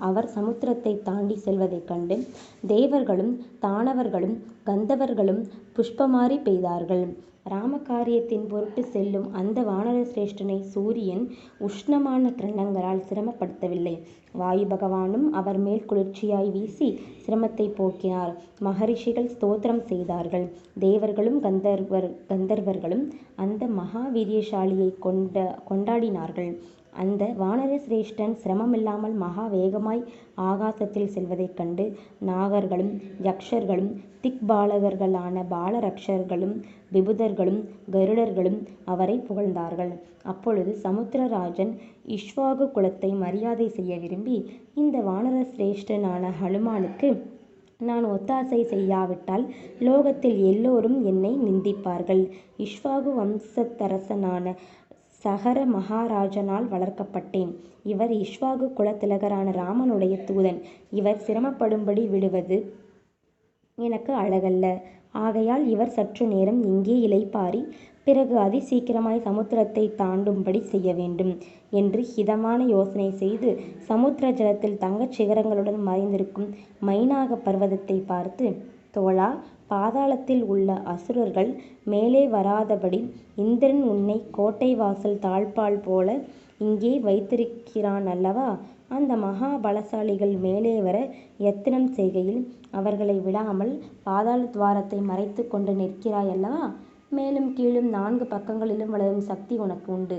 அவர் சமுத்திரத்தை தாண்டி செல்வதைக் கண்டு தேவர்களும் தானவர்களும் கந்தவர்களும் புஷ்பமாரி பெய்தார்கள். ராமகாரியத்தின் பொருட்டு செல்லும் அந்த வானர சிரேஷ்டனை சூரியன் உஷ்ணமான கிரணங்களால் சிரமப்படுத்தவில்லை. வாயு பகவானும் அவர் மேல் குளிர்ச்சியாய் வீசி சிரமத்தை போக்கினார். மகரிஷிகள் ஸ்தோத்திரம் செய்தார்கள். தேவர்களும் கந்தர்வர்களும் அந்த மகா வீரியசாலியை கொண்டாடினார்கள். அந்த வானர சிரேஷ்டன் சிரமமில்லாமல் மகா வேகமாய் ஆகாசத்தில் செல்வதைக் கண்டு நாகர்களும் யக்ஷர்களும் திக்பாலகர்களான பாலரக்ஷர்களும் விபுதர்களும் கருடர்களும் அவரை புகழ்ந்தார்கள். அப்பொழுது சமுத்திரராஜன் இக்ஷ்வாகு குலத்தை மரியாதை செய்ய விரும்பி, இந்த வானர சிரேஷ்டனான ஹனுமானுக்கு நான் ஒத்தாசை செய்யாவிட்டால் லோகத்தில் எல்லோரும் என்னை நிந்திப்பார்கள். இக்ஷ்வாகு வம்சத்தரசனான சகர மகாராஜனால் வளர்க்கப்பட்டேன். இவர் இக்ஷ்வாகு குலத்திலகரான ராமனுடைய தூதன். இவர் சிரமப்படும்படி விடுவது எனக்கு அழகல்ல. ஆகையால் இவர் சற்று நேரம் இங்கே இளைப்பாரி பிறகு அதிசீக்கிரமாய் சமுத்திரத்தை தாண்டும்படி செய்ய வேண்டும் என்று ஹிதமான யோசனை செய்து சமுத்திர ஜலத்தில் தங்கச் சிகரங்களுடன் மறைந்திருக்கும் மைனாக பர்வதத்தை பார்த்து, தோழா, பாதாளத்தில் உள்ள அசுரர்கள் மேலே வராதபடி இந்திரன் உன்னை கோட்டை வாசல் தாழ்பாள் போல இங்கே வைத்திருக்கிறான் அல்லவா? அந்த மகா பலசாலிகள் மேலே வர யத்தனம் செய்கையில் அவர்களை விடாமல் பாதாள துவாரத்தை மறைத்து கொண்டு நிற்கிறாய் அல்லவா? மேலும் கீழும் 4 பக்கங்களிலும் வளரும் சக்தி உனக்கு உண்டு.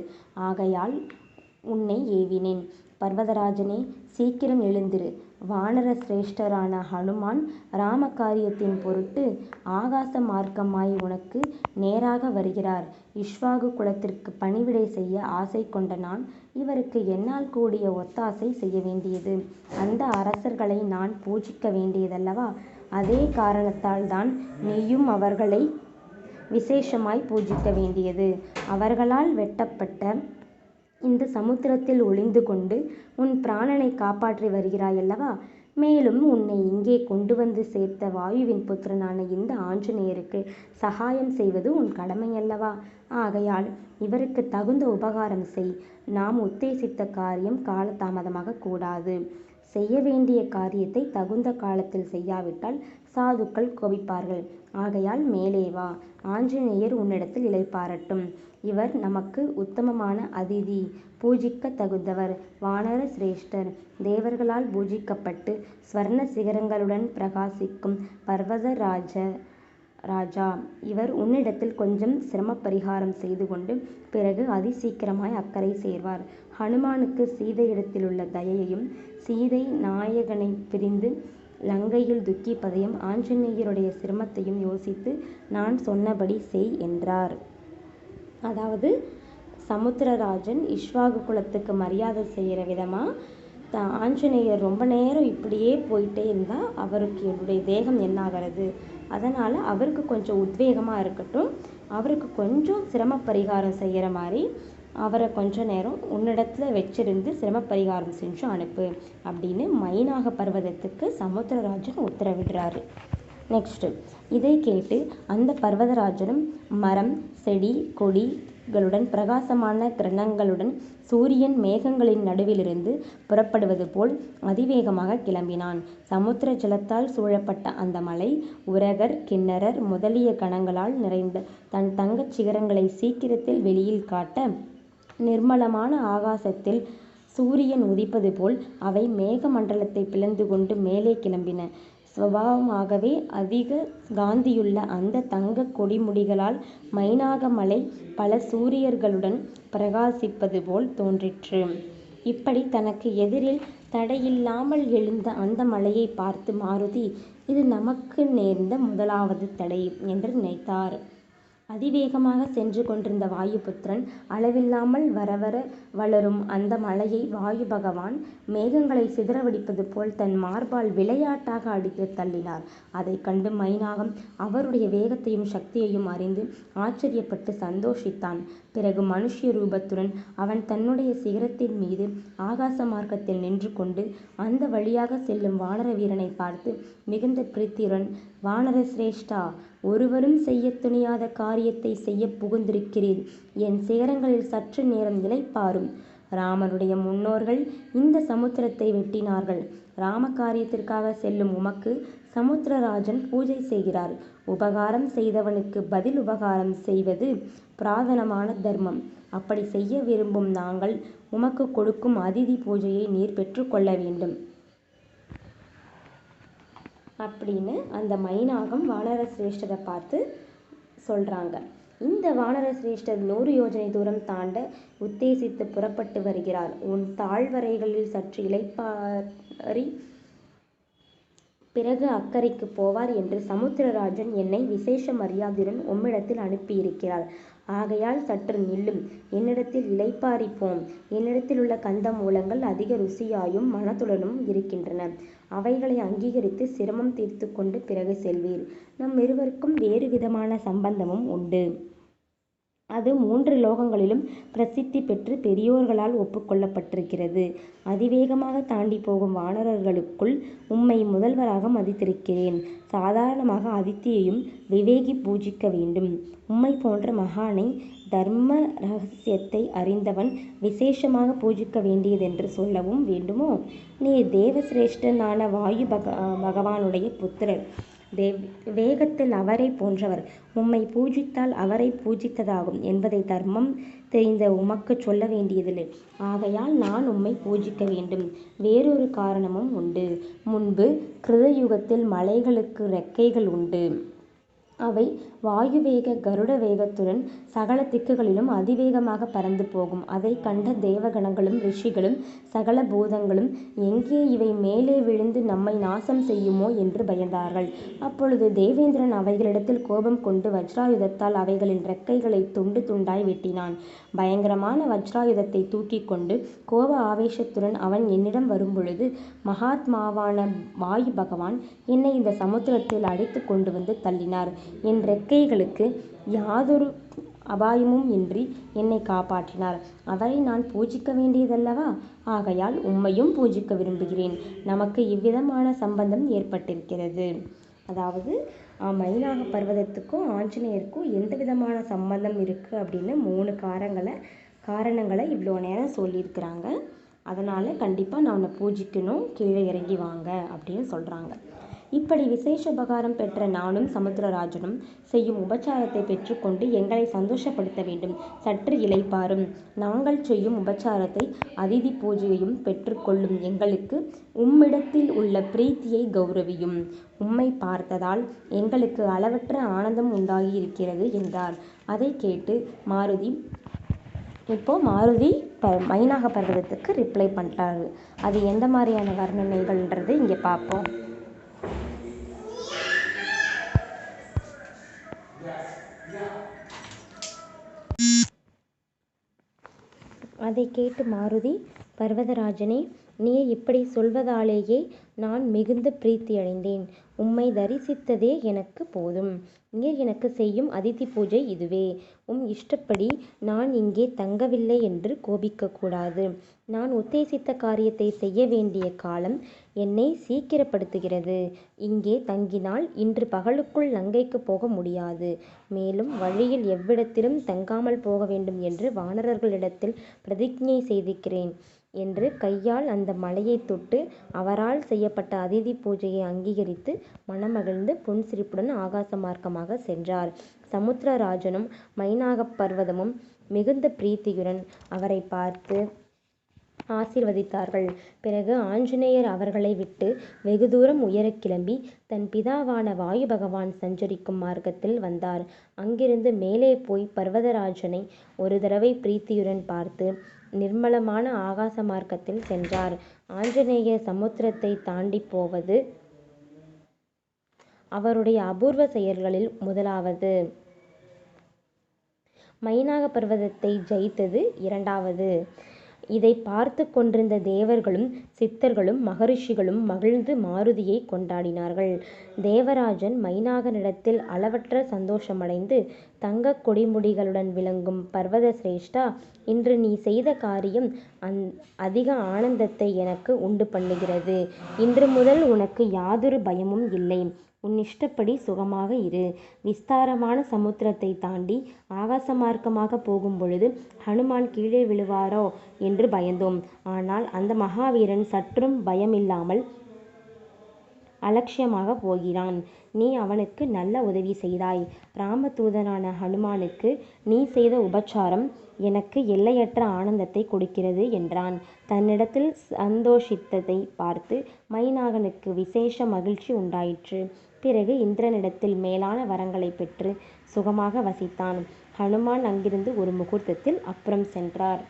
ஆகையால் உன்னை ஏவினேன். பர்வதராஜனே, சீக்கிரம் எழுந்திரு. வானர சிரேஷ்டரான ஹனுமான் ராம காரியத்தின் பொருட்டு ஆகாச மார்க்கமாய் உனக்கு நேராக வருகிறார். இக்ஷ்வாகு குலத்திற்கு பணிவிடை செய்ய ஆசை கொண்ட நான் இவருக்கு என்னால் கூடிய ஒத்தாசை செய்ய வேண்டியது. அந்த அரசர்களை நான் பூஜிக்க வேண்டியதல்லவா? அதே காரணத்தால் தான் நீயும் அவர்களை விசேஷமாய் பூஜிக்க வேண்டியது. அவர்களால் வெட்டப்பட்ட இந்த சமுத்திரத்தில் ஒளிந்து கொண்டு உன் பிராணனை காப்பாற்றி வருகிறாயல்லவா? மேலும் உன்னை இங்கே கொண்டு வந்து சேர்த்த வாயுவின் புத்திரனான இந்த ஆஞ்சநேயருக்கு சகாயம் செய்வது உன் கடமையல்லவா? ஆகையால் இவருக்கு தகுந்த உபகாரம் செய். நாம் உத்தேசித்த காரியம் காலதாமதமாக கூடாது. செய்ய வேண்டிய காரியத்தை தகுந்த காலத்தில் செய்யாவிட்டால் சாதுக்கள் கோபிப்பார்கள். ஆகையால் மேலே வா. ஆஞ்சநேயர் உன்னிடத்தில் இளைப்பாறட்டும். இவர் நமக்கு உத்தமமான அதிதி, பூஜிக்க தகுந்தவர், வானர சிரேஷ்டர், தேவர்களால் பூஜிக்கப்பட்டு ஸ்வர்ண சிகரங்களுடன் பிரகாசிக்கும் பர்வத ராஜா. இவர் உன்னிடத்தில் கொஞ்சம் சிரம பரிகாரம் செய்து கொண்டு பிறகு அதிசீக்கிரமாய் அக்கறை சேர்வார். ஹனுமானுக்கு சீதையிடத்திலுள்ள தயையையும் சீதை நாயகனை பிரிந்து லங்கையில் துக்கிப்பதையும் ஆஞ்சநேயருடைய சிரமத்தையும் யோசித்து நான் சொன்னபடி செய் என்றார். அதாவது சமுத்திரராஜன் இக்ஷ்வாகு குலத்துக்கு மரியாதை செய்கிற விதமாக ஆஞ்சநேயர் ரொம்ப நேரம் இப்படியே போயிட்டே இருந்தால் அவருக்கு என்னுடைய தேகம் என்னாகிறது, அதனால் அவருக்கு கொஞ்சம் உத்வேகமாக இருக்கட்டும், அவருக்கு கொஞ்சம் சிரம பரிகாரம் செய்கிற மாதிரி அவரை கொஞ்ச நேரம் உன்னிடத்துல வச்சிருந்து சிரம பரிகாரம் செஞ்சு அனுப்பு அப்படின்னு மைனாக பர்வதத்துக்கு சமுத்திரராஜன் உத்தரவிடுறாரு. நெக்ஸ்ட்டு இதை கேட்டு அந்த பர்வதராஜனும் மரம், செடி, கொடிகளுடன் பிரகாசமான கிரணங்களுடன் சூரியன் மேகங்களின் நடுவிலிருந்து புறப்படுவது போல் அதிவேகமாக கிளம்பினான். சமுத்திர ஜலத்தால் சூழப்பட்ட அந்த மலை உரகர், கிண்ணரர் முதலிய கணங்களால் நிறைந்த தன் தங்கச் சிகரங்களை சீக்கிரத்தில் வெளியில் காட்ட, நிர்மலமான ஆகாசத்தில் சூரியன் உதிப்பது போல் அவை மேக மண்டலத்தை பிளந்து கொண்டு மேலே கிளம்பின. சுபாவமாகவே அதிக காந்தியுள்ள அந்த தங்க கொடிமுடிகளால் மைனாக மலை பல சூரியர்களுடன் பிரகாசிப்பது போல் தோன்றிற்று. இப்படி தனக்கு எதிரில் தடையில்லாமல் எழுந்த அந்த மலையை பார்த்து மாருதி, இது நமக்கு நேர்ந்த முதலாவது தடை என்று நினைத்தார். அதிவேகமாக சென்று கொண்டிருந்த வாயுபுத்திரன் அளவில்லாமல் வரவர வளரும் அந்த மலையை வாயு பகவான் மேகங்களை சிதறவடிப்பது போல் தன் மார்பால் விளையாட்டாக அடித்து தள்ளினார். அதை கண்டு மைனாகம் அவருடைய வேகத்தையும் சக்தியையும் அறிந்து ஆச்சரியப்பட்டு சந்தோஷித்தான். பிறகு மனுஷ்ய ரூபத்துடன் அவன் தன்னுடைய சிகரத்தின் மீது ஆகாச மார்க்கத்தில் நின்று கொண்டு அந்த வழியாக செல்லும் வானர வீரனை பார்த்து மிகுந்த பிரீத்தியுடன், வானர சிரேஷ்டா, ஒருவரும் செய்ய துணியாத காரியத்தை செய்ய புகுந்திருக்கிறீர். என் சிகரங்களில் சற்று நேரம் இளைப்பாரும். ராமனுடைய முன்னோர்கள் இந்த சமுத்திரத்தை வெட்டினார்கள். ராம காரியத்திற்காக செல்லும் உமக்கு சமுத்திரராஜன் பூஜை செய்கிறார். உபகாரம் செய்தவனுக்கு பதில் உபகாரம் செய்வது பிராதனமான தர்மம். அப்படி செய்ய விரும்பும் நாங்கள் உமக்கு கொடுக்கும் அதிதி பூஜையை நீர் பெற்றுக்கொள்ள வேண்டும் அப்படின்னு அந்த மைனாகம் வானர சிரேஷ்டரை பார்த்து சொல்கிறாங்க. இந்த வானர சிரேஷ்டர் 100 யோஜனை தூரம் தாண்ட உத்தேசித்து புறப்பட்டு வருகிறார். உன் தாழ்வரைகளில் சற்று இளைப்பாரி பிறகு அக்கறைக்கு போவார் என்று சமுத்திரராஜன் என்னை விசேஷ மரியாதையுடன் உம்மிடத்தில் அனுப்பியிருக்கிறார். ஆகையால் சற்று நில்லும், என்னிடத்தில் இளைப்பாரிப்போம். என்னிடத்தில் உள்ள கந்த மூலங்கள் அதிக ருசியாயும் மனத்துடனும் இருக்கின்றன. அவைகளை அங்கீகரித்து சிரமம் தீர்த்து கொண்டு பிறகு செல்வீர். நம் இருவருக்கும் வேறு விதமான சம்பந்தமும் உண்டு. அது 3 லோகங்களிலும் பிரசித்தி பெற்று பெரியோர்களால் ஒப்புக்கொள்ளப்பட்டிருக்கிறது. அதிவேகமாக தாண்டி போகும் வானரர்களுக்குள் உம்மை முதல்வராக மதித்திருக்கிறேன். சாதாரணமாக அதித்தியையும் விவேகி பூஜிக்க வேண்டும். உம்மை போன்ற மகானை தர்ம ரகசியத்தை அறிந்தவன் விசேஷமாக பூஜிக்க வேண்டியதென்று சொல்லவும் வேண்டுமோ? நீர் தேவசிரேஷ்டனான வாயு பகவானுடைய புத்திரர். வேகத்தில் அவரை போன்றவர். உம்மை பூஜித்தால் அவரை பூஜித்ததாகும் என்பதை தர்மம் தெரிந்த உமக்குச் சொல்ல வேண்டியதில்லை. ஆகையால் நான் உம்மை பூஜிக்க வேண்டும். வேறொரு காரணமும் உண்டு. முன்பு கிருதயுகத்தில் மலைகளுக்கு இறக்கைகள் உண்டு. அவை வாயுவேக கருட வேகத்துடன் சகல திக்குகளிலும் அதிவேகமாக பறந்து போகும். அதை கண்ட தேவகணங்களும் ரிஷிகளும் சகல பூதங்களும் எங்கே இவை மேலே விழுந்து நம்மை நாசம் செய்யுமோ என்று பயந்தார்கள். அப்பொழுது தேவேந்திரன் அவைகளிடத்தில் கோபம் கொண்டு வஜ்ராயுதத்தால் அவைகளின் இறக்கைகளை துண்டு துண்டாய் வெட்டினான். பயங்கரமான வஜ்ராயுதத்தை தூக்கி கொண்டு கோப ஆவேசத்துடன் அவன் என்னிடம் வரும்பொழுது மகாத்மாவான வாயு பகவான் என்னை இந்த சமுத்திரத்தில் அடித்து கொண்டு வந்து தள்ளினார். என் இறக்கைகளுக்கு யாதொரு அபாயமும் இன்றி என்னை காப்பாற்றினார். அவரை நான் பூஜிக்க வேண்டியதல்லவா? ஆகையால் உம்மையும் பூஜிக்க விரும்புகிறேன். நமக்கு இவ்விதமான சம்பந்தம் ஏற்பட்டிருக்கிறது. அதாவது மைனாக பர்வதத்துக்கும் ஆஞ்சநேயருக்கும் எந்த விதமான சம்பந்தம் இருக்குது அப்படின்னு 3 காரணங்களை இவ்வளோ நேரம் சொல்லியிருக்கிறாங்க. அதனால் கண்டிப்பாக நான் உன்னை பூஜிக்கணும், கீழே இறங்கி வாங்க அப்படின்னு சொல்கிறாங்க. இப்படி விசேஷ உபகாரம் பெற்ற நானும் சமுத்திரராஜனும் செய்யும் உபச்சாரத்தை பெற்றுக்கொண்டு எங்களை சந்தோஷப்படுத்த வேண்டும். சற்று இளைப்பாரும். நாங்கள் செய்யும் உபச்சாரத்தை அதிதி பூஜையையும் பெற்றுக்கொள்ளும் எங்களுக்கு உம்மிடத்தில் உள்ள பிரீத்தியை கௌரவியும். உம்மை பார்த்ததால் எங்களுக்கு அளவற்ற ஆனந்தம் உண்டாகி இருக்கிறது என்றார். அதை கேட்டு மாருதி மைனாக பர்வதத்துக்கு ரிப்ளை பண்ணுறாரு. அது எந்த மாதிரியான வர்ணனைகள்ன்றது இங்கே பார்ப்போம். அதை கேட்டு மாருதி, பர்வதராஜனே, நீர் இப்படி சொல்வதாலேயே நான் மிகுந்த பிரீத்தியடைந்தேன். உம்மை தரிசித்ததே எனக்கு போதும். நீர் எனக்கு செய்யும் அதிதி பூஜை இதுவே. உம் இஷ்டப்படி நான் இங்கே தங்கவில்லை என்று கோபிக்கக்கூடாது. நான் உத்தேசித்த காரியத்தை செய்ய வேண்டிய காலம் என்னை சீக்கிரப்படுத்துகிறது. இங்கே தங்கினால் இன்று பகலுக்குள் லங்கைக்கு போக முடியாது. மேலும் வழியில் எவ்விடத்திலும் தங்காமல் போக வேண்டும் என்று வானரர்களிடத்தில் பிரதிஜ்ஞை செய்திருக்கிறேன் என்று கையால் அந்த மலையை தொட்டு அவரால் செய்யப்பட்ட அதிதி பூஜையை அங்கீகரித்து மனமகிழ்ந்து புன்சிரிப்புடன் ஆகாச மார்க்கமாக சென்றார். சமுத்திரராஜனும் மைனாகப் பர்வதமும் மிகுந்த பிரீத்தியுடன் அவரை பார்த்து ஆசீர்வதித்தார்கள். பிறகு ஆஞ்சநேயர் அவர்களை விட்டு வெகு தூரம் உயரக் கிளம்பி தன் பிதாவான வாயு பகவான் சஞ்சரிக்கும் மார்க்கத்தில் வந்தார். அங்கிருந்து மேலே போய் பர்வதராஜனை ஒரு தடவை பிரீத்தியுடன் பார்த்து நிர்மலமான ஆகாச மார்க்கத்தில் சென்றார். ஆஞ்சநேயர் சமுத்திரத்தை தாண்டி போவது அவருடைய அபூர்வ செயல்களில் முதலாவது. மைனாக பர்வதத்தை ஜெயித்தது இரண்டாவது. இதை பார்த்து கொண்டிருந்த தேவர்களும் சித்தர்களும் மகரிஷிகளும் மகிழ்ந்து மாருதியை கொண்டாடினார்கள். தேவராஜன் மைனாகனிடத்தில் அளவற்ற சந்தோஷமடைந்து, தங்கக் கொடிமுடிகளுடன் விளங்கும் பர்வத சிரேஷ்டா, இன்று நீ செய்த காரியம் அதிக ஆனந்தத்தை எனக்கு உண்டு பண்ணுகிறது. இன்று முதல் உனக்கு யாதொரு பயமும் இல்லை. உன் இஷ்டப்படி சுகமாக இரு. விஸ்தாரமான சமுத்திரத்தை தாண்டி ஆகாச மார்க்கமாக போகும் பொழுது ஹனுமான் கீழே விழுவாரோ என்று பயந்தோம். ஆனால் அந்த மகாவீரன் சற்றும் பயமில்லாமல் அலட்சியமாக போகிறான். நீ அவனுக்கு நல்ல உதவி செய்தாய். ராமதூதனான ஹனுமானுக்கு நீ செய்த உபச்சாரம் எனக்கு எல்லையற்ற ஆனந்தத்தை கொடுக்கிறது என்றான். தன்னிடத்தில் சந்தோஷித்ததை பார்த்து மைனாகனுக்கு விசேஷ மகிழ்ச்சி உண்டாயிற்று. பிறகு இந்திரனிடத்தில் மேலான வரங்களை பெற்று சுகமாக வசித்தான். ஹனுமான் அங்கிருந்து ஒரு முகூர்த்தத்தில் அப்புறம் சென்றார்.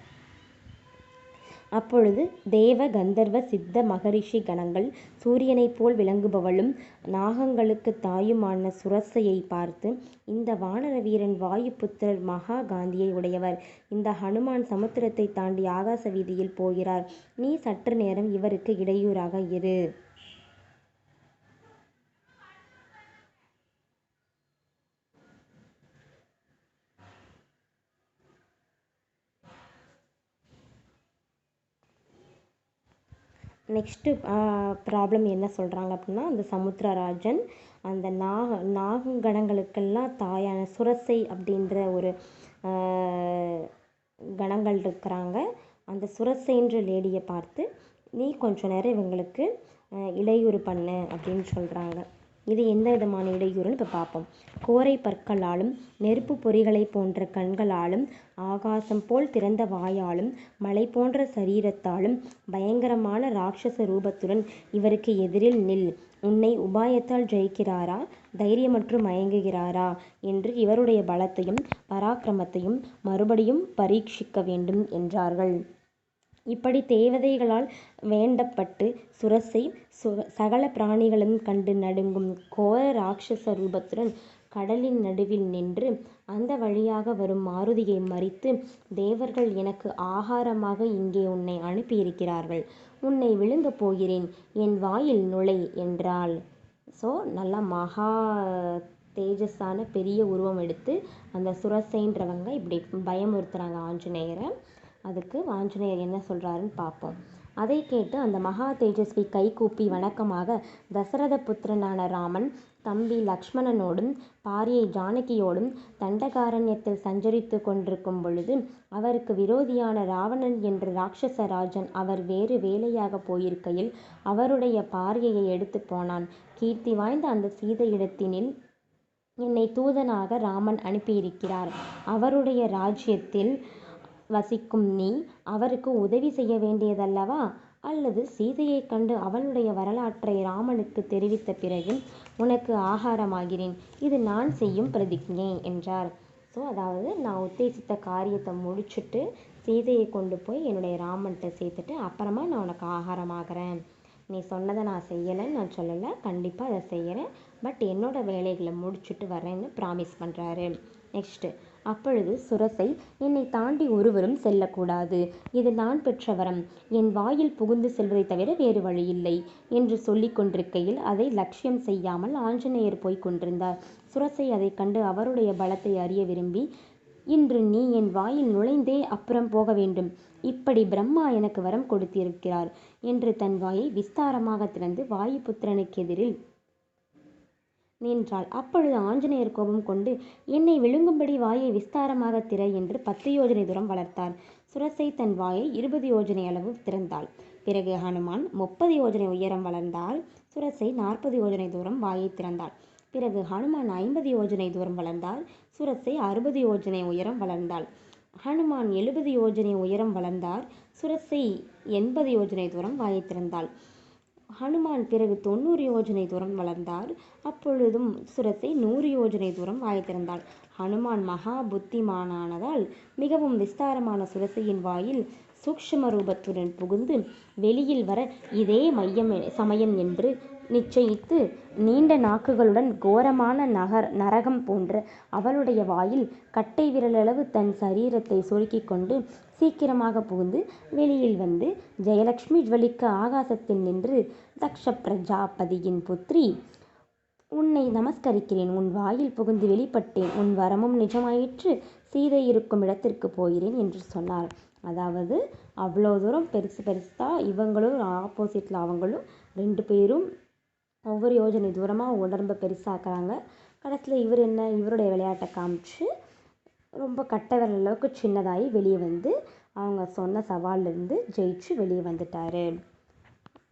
அப்பொழுது தேவ கந்தர்வ சித்த மகரிஷி கணங்கள் சூரியனைப் போல் விளங்குபவளும் நாகங்களுக்கு தாயுமான சுரசையை பார்த்து, இந்த வானர வீரன் வாயுபுத்திரர் மகா காந்தியை உடையவர். இந்த ஹனுமான் சமுத்திரத்தை தாண்டி ஆகாச வீதியில் போகிறார். நீ சற்று நேரம் இவருக்கு இடையூறாக இரு. நெக்ஸ்ட்டு ப்ராப்ளம் என்ன சொல்கிறாங்க அப்படின்னா, அந்த சமுத்திரராஜன் அந்த நாகங்கணங்களுக்கெல்லாம் தாயான சுரசை அப்படின்ற ஒரு கணங்கள் இருக்கிறாங்க. அந்த சுரசைன்ற லேடியை பார்த்து, நீ கொஞ்ச நேரம் இவங்களுக்கு இடையூறு பண்ணு அப்படின்னு சொல்கிறாங்க. இது எந்த விதமான இடையூறுன்னு இப்போ பார்ப்போம். கோரை பற்களாலும் நெருப்பு பொறிகளை போன்ற கண்களாலும் ஆகாசம் போல் திறந்த வாயாலும் மலை போன்ற சரீரத்தாலும் பயங்கரமான ராட்சச ரூபத்துடன் இவருக்கு எதிரில் நில். உன்னை உபாயத்தால் ஜெயிக்கிறாரா, தைரியமற்று மயங்குகிறாரா என்று இவருடைய பலத்தையும் பராக்கிரமத்தையும் மறுபடியும் பரீட்சிக்க வேண்டும் என்றார்கள். இப்படி தேவதைகளால் வேண்டப்பட்டு சுரசை சகல பிராணிகளும் கண்டு நடுங்கும் கோர ராட்சச ரூபத்துடன் கடலின் நடுவில் நின்று அந்த வழியாக வரும் மாருதியை மறித்து, தேவர்கள் எனக்கு ஆகாரமாக இங்கே உன்னை அனுப்பியிருக்கிறார்கள், உன்னை விழுங்கப் போகிறேன், என் வாயில் நுழை என்றாள். ஸோ நல்லா மகா தேஜஸான பெரிய உருவம் எடுத்து அந்த சுரசைன்றவங்க இப்படி பயமுறுத்துறாங்க ஆஞ்சநேயரை. அதுக்கு ஆஞ்சநேயர் என்ன சொல்கிறாருன்னு பார்ப்போம். அதை கேட்டு அந்த மகா தேஜஸ்வி கைகூப்பி வணக்கமாக தசரத புத்திரனான ராமன் தம்பி லக்ஷ்மணனோடும் பாரியை ஜானகியோடும் தண்டகாரண்யத்தில் சஞ்சரித்து கொண்டிருக்கும் பொழுது அவருக்கு விரோதியான ராவணன் என்ற ராட்சசராஜன் அவர் வேறு வேலையாக போயிருக்கையில் அவருடைய பாரியையை எடுத்து போனான். கீர்த்தி வாய்ந்த அந்த சீதையிடத்தினில் என்னை தூதனாக ராமன் அனுப்பியிருக்கிறார். அவருடைய ராஜ்யத்தில் வசிக்கும் நீ அவருக்கு உதவி செய்ய வேண்டியதல்லவா? அல்லது சீதையை கண்டு அவளுடைய வரலாற்றை ராமனுக்கு தெரிவித்த பிறகு உனக்கு ஆகாரமாகிறேன். இது நான் செய்யும் பிரதிஜை என்றார். ஸோ அதாவது நான் உத்தேசித்த காரியத்தை முடிச்சுட்டு சீதையை கொண்டு போய் என்னுடைய ராமன்கிட்ட சேர்த்துட்டு அப்புறமா நான் உனக்கு ஆகாரமாகிறேன். நீ சொன்னதை நான் செய்யலைன்னு நான் சொல்லலை, கண்டிப்பாக அதை செய்கிறேன், பட் என்னோட வேலைகளை முடிச்சுட்டு வரேன்னு ப்ராமிஸ் பண்ணுறாரு. நெக்ஸ்ட்டு, அப்பொழுது சுரசை, என்னை தாண்டி ஒருவரும் செல்லக்கூடாது, இது நான் பெற்ற வரம், என் வாயில் புகுந்து செல்வதை தவிர வேறு வழியில்லை என்று சொல்லி கொண்டிருக்கையில் அதை லட்சியம் செய்யாமல் ஆஞ்சநேயர் போய் கொண்டிருந்தார். சுரசை அதை கண்டு அவருடைய பலத்தை அறிய விரும்பி, இன்று நீ என் வாயில் நுழைந்தே அப்புறம் போக வேண்டும், இப்படி பிரம்மா எனக்கு வரம் கொடுத்திருக்கிறார் என்று தன் வாயை விஸ்தாரமாக திறந்து வாயுபுத்திரனுக்கு எதிரில் நின்றாள். அப்பொழுது ஆஞ்சநேயர் கோபம் கொண்டு, என்னை விழுங்கும்படி வாயை விஸ்தாரமாக திற என்று 10 யோஜனை தூரம் வளர்த்தார். சுரசை தன் வாயை 20 யோஜனை அளவு திறந்தாள். பிறகு ஹனுமான் 30 யோஜனை உயரம் வளர்ந்தார். சுரசை 40 யோஜனை தூரம் வாயை திறந்தாள். பிறகு ஹனுமான் 50 யோஜனை தூரம் வளர்ந்தார். சுரசை 60 யோஜனை உயரம் வளர்ந்தாள். ஹனுமான் 70 யோஜனை உயரம் வளர்ந்தார். சுரசை 80 யோஜனை தூரம் வாயை திறந்தாள். ஹனுமான் பிறகு 90 யோஜனை தூரம் வளர்ந்தார். அப்பொழுதும் சுரசை 100 யோஜனை தூரம் வாயை திறந்தாள். ஹனுமான் மகா புத்திமானானதால் மிகவும் விஸ்தாரமான சுரசையின் வாயில் சூக்ஷ்ம ரூபத்துடன் புகுந்து வெளியில் வர இதே சமயம் என்று நிச்சயித்து நீண்ட நாக்குகளுடன் கோரமான நரகம் போன்ற அவளுடைய வாயில் கட்டை விரலளவு தன் சரீரத்தை சுருக்கிக் கொண்டு சீக்கிரமாக புகுந்து வெளியில் வந்து, ஜெயலட்சுமி ஜுவலிக்க ஆகாசத்தில் நின்று, தக்ஷ பிரஜாபதியின் புத்திரி, உன்னை நமஸ்கரிக்கிறேன், உன் வாயில் புகுந்து வெளிப்பட்டேன், உன் வரமும் நிஜமாயிற்று, சீதை இருக்கும் இடத்திற்கு போகிறேன் என்று சொன்னார். அதாவது அவ்வளோ தூரம் பெருசாக இவங்களும் ஆப்போசிட்டில் அவங்களும் 2 பேரும் ஒவ்வொரு யோஜனை தூரமாக உடம்பை பெருசாக்குறாங்க. கடைசியில் இவர் இவருடைய விளையாட்டை காமிச்சு ரொம்ப கட்ட விரல் அளவுக்கு சின்னதாகி வெளியே வந்து அவங்க சொன்ன சவாலிருந்து ஜெயிச்சு வெளியே வந்துட்டார்.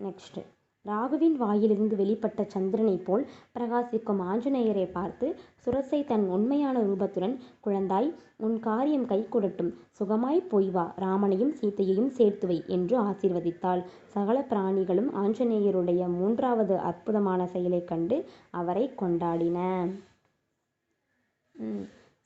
நெக்ஸ்ட்டு, ராகுவின் வாயிலிருந்து வெளிப்பட்ட சந்திரனை போல் பிரகாசிக்கும் ஆஞ்சநேயரை பார்த்து சுரசை தன் உண்மையான ரூபத்துடன், குழந்தாய், உன் காரியம் கைகூடட்டும், சுகமாய் போய் வா, ராமனையும் சீதையையும் சேர்த்து வை என்று ஆசீர்வதித்தாள். சகல பிராணிகளும் ஆஞ்சநேயருடைய 3வது அற்புதமான செயலை கண்டு அவரை கொண்டாடின.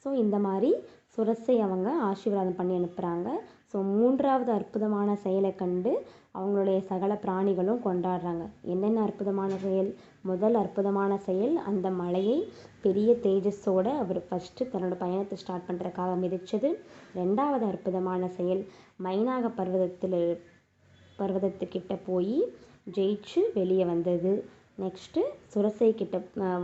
ஸோ இந்த மாதிரி சுரசை அவங்க ஆசீர்வாதம் பண்ணி அனுப்புகிறாங்க. ஸோ 3வது அற்புதமான செயலை கண்டு அவங்களுடைய சகல பிராணிகளும் கொண்டாடுறாங்க. என்னென்ன அற்புதமான செயல்? முதல் அற்புதமான செயல், அந்த மலையை பெரிய தேஜஸோட அவர் ஃபஸ்ட்டு தன்னோட பயணத்தை ஸ்டார்ட் பண்ணுறதுக்காக மிதித்தது. 2வது அற்புதமான செயல், மைனாக பர்வதத்துக்கிட்ட போய் ஜெயிச்சு வெளியே வந்தது. நெக்ஸ்ட்டு சுரசை கிட்ட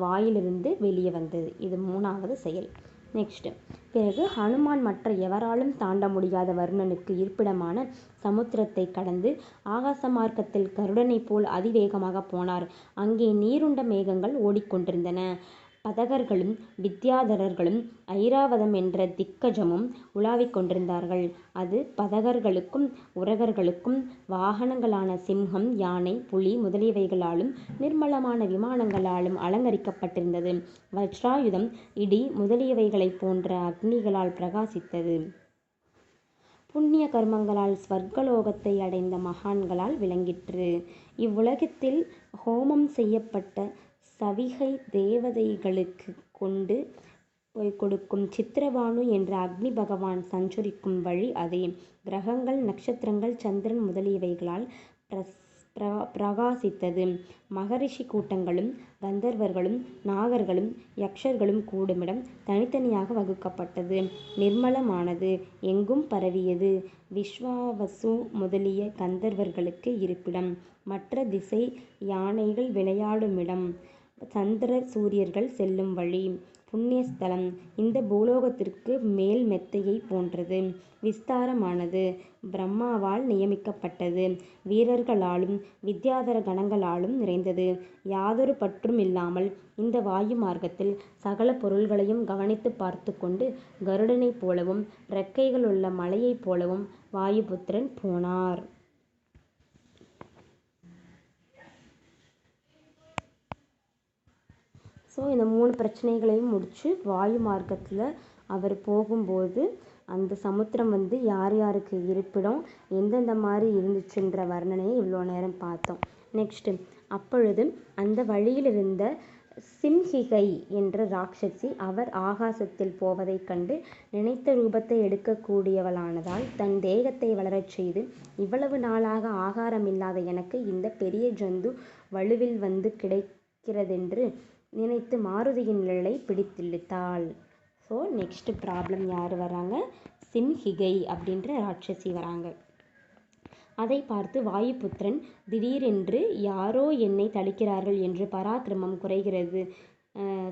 வாயிலிருந்து வெளியே வந்தது. இது 3வது செயல். நெக்ஸ்ட் பிறகு ஹனுமான் மற்ற எவராலும் தாண்ட முடியாத வருணனுக்கு இருப்பிடமான சமுத்திரத்தை கடந்து ஆகாச மார்க்கத்தில் கருடனைப் போல் அதிவேகமாக போனார். அங்கே நீருண்ட மேகங்கள் ஓடிக்கொண்டிருந்தன. பதகர்களும் வித்யாதரர்களும் ஐராவதம் என்ற திக்கஜமும் உலாவிக் கொண்டிருந்தார்கள். அது பதகர்களுக்கும் உரகர்களுக்கும் வாகனங்களான சிம்ஹம், யானை, புலி முதலியவைகளாலும் நிர்மலமான விமானங்களாலும் அலங்கரிக்கப்பட்டிருந்தது. வஜ்ராயுதம், இடி முதலியவைகளைப் போன்ற அக்னிகளால் பிரகாசித்தது. புண்ணிய கர்மங்களால் ஸ்வர்கலோகத்தை அடைந்த மகான்களால் விளங்கிற்று. இவ்வுலகத்தில் ஹோமம் செய்யப்பட்ட சவிகை தேவதைகளுக்கு கொண்டு கொடுக்கும் சித்திரபானு என்ற அக்னி பகவான் சஞ்சரிக்கும் வழி அதே. கிரகங்கள், நட்சத்திரங்கள், சந்திரன் முதலியவைகளால் பிரகாசித்தது. மகரிஷி கூட்டங்களும் கந்தர்வர்களும் நாகர்களும் யக்ஷர்களும் கூடுமிடம் தனித்தனியாக வகுக்கப்பட்டது. நிர்மலமானது, எங்கும் பரவியது. விஸ்வாவசு முதலிய கந்தர்வர்களுக்கு இருப்பிடம். மற்ற திசை யானைகள் விளையாடுமிடம். சந்திரர் சூரியர்கள் செல்லும் வழி. புண்ணியஸ்தலம். இந்த பூலோகத்திற்கு மேல் மெத்தையை போன்றது. விஸ்தாரமானது. பிரம்மாவால் நியமிக்கப்பட்டது. வீரர்களாலும் வித்யாதர கணங்களாலும் நிறைந்தது. யாதொரு பற்றும் இல்லாமல் இந்த வாயு மார்க்கத்தில் சகல பொருள்களையும் கவனித்து பார்த்து கொண்டு கருடனைப் போலவும் இறக்கைகளுள்ள மலையைப் போலவும் வாயுபுத்திரன் போனார். ஸோ இந்த 3 பிரச்சனைகளையும் முடித்து வாயு மார்க்கத்தில் அவர் போகும்போது அந்த சமுத்திரம் யார் யாருக்கு இருப்பிடம், எந்தெந்த மாதிரி இருந்துச்சுன்ற வர்ணனையை இவ்வளோ நேரம் பார்த்தோம். நெக்ஸ்ட்டு அப்பொழுது அந்த வழியில் இருந்த சிம்ஹிகை என்ற ராட்சசி அவர் ஆகாசத்தில் போவதைக் கண்டு நினைத்த ரூபத்தை எடுக்கக்கூடியவளானதால் தன் தேகத்தை வளரச் செய்து, இவ்வளவு நாளாக ஆகாரமில்லாத எனக்கு இந்த பெரிய ஜந்து வலுவில் கிடைக்கிறதென்று நினைத்து மாருதியின் நிழலை பிடித்திழுத்தாள். ஸோ நெக்ஸ்ட் ப்ராப்ளம் யார் வராங்க? சிம்ஹிகை அப்படின்ற ராட்சசி வராங்க. அதை பார்த்து வாயுபுத்திரன் திடீரென்று யாரோ என்னை தடுக்கிறார்கள் என்று பராக்கிரமம் குறைகிறது.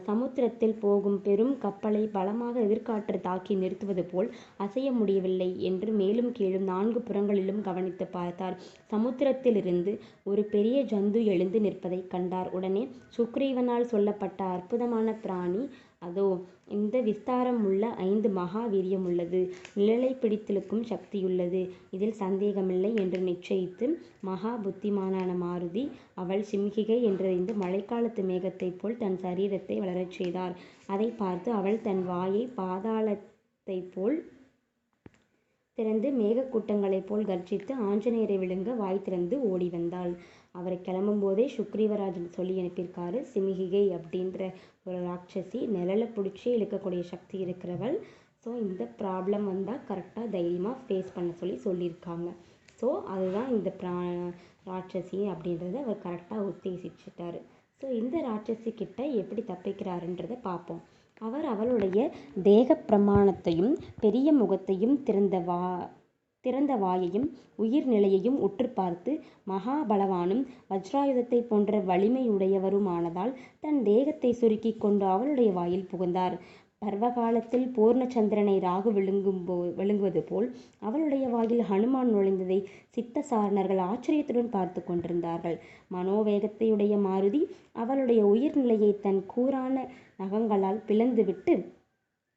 சமுத்திரத்தில் போகும் பெரும் கப்பலை பலமாக எதிர்காற்று தாக்கி நிறுத்துவது போல் அசைய முடியவில்லை என்று மேலும் கீழும் 4 புறங்களிலும் கவனித்து பார்த்தார். சமுத்திரத்திலிருந்து ஒரு பெரிய ஜந்து எழுந்து நிற்பதை கண்டார். உடனே சுக்ரீவனால் சொல்லப்பட்ட அற்புதமான பிராணி அதோ. இந்த விஸ்தாரம் உள்ள 5 மகா வீரியம் உள்ளது. நிழலை பிடித்திழுக்கும் சக்தியுள்ளது. இதில் சந்தேகமில்லை என்று நிச்சயித்து மகா புத்திமானான மாருதி அவள் சிம்ஹிகை என்றறிந்து மழைக்காலத்து மேகத்தைப் போல் தன் சரீரத்தை வளரச் செய்தார். அதை பார்த்து அவள் தன் வாயை பாதாளத்தைப் போல் திறந்து மேகக்கூட்டங்களைப் போல் கர்ஜித்து ஆஞ்சநேயரை விழுங்க வாய் திறந்து ஓடி வந்தாள். அவரை கிளம்பும்போதே சுக்ரீவராஜன் சொல்லி அனுப்பியிருக்காரு, சிம்ஹிகை அப்படின்ற ஒரு ராட்சசி நிழலை பிடிச்சி இழுக்கக்கூடிய சக்தி இருக்கிறவள். ஸோ இந்த ப்ராப்ளம் வந்தால் கரெக்டாக தைரியமாக ஃபேஸ் பண்ண சொல்லியிருக்காங்க. ஸோ அதுதான் இந்த ராட்சசி அப்படின்றத அவர் கரெக்டாக உத்தேசிச்சிட்டாரு. ஸோ இந்த ராட்சசி கிட்ட எப்படி தப்பிக்கிறாருன்றதை பார்ப்போம். அவர் அவளுடைய தேக பிரமாணத்தையும் பெரிய முகத்தையும் திறந்த வாயையும் உயிர் நிலையையும் உற்று பார்த்து மகாபலவானும் வஜ்ராயுதத்தை போன்ற வலிமையுடையவருமானதால் தன் தேகத்தை சுருக்கி கொண்டு அவளுடைய வாயில் புகுந்தார். பர்வகாலத்தில் பூர்ணச்சந்திரனை ராகு விழுங்குவது போல் அவளுடைய வாயில் ஹனுமான் நுழைந்ததை சித்தசாரணர்கள் ஆச்சரியத்துடன் பார்த்து கொண்டிருந்தார்கள். மனோவேகத்தையுடைய மாருதி அவளுடைய உயிர்நிலையை தன் கூரான நகங்களால் பிளந்துவிட்டு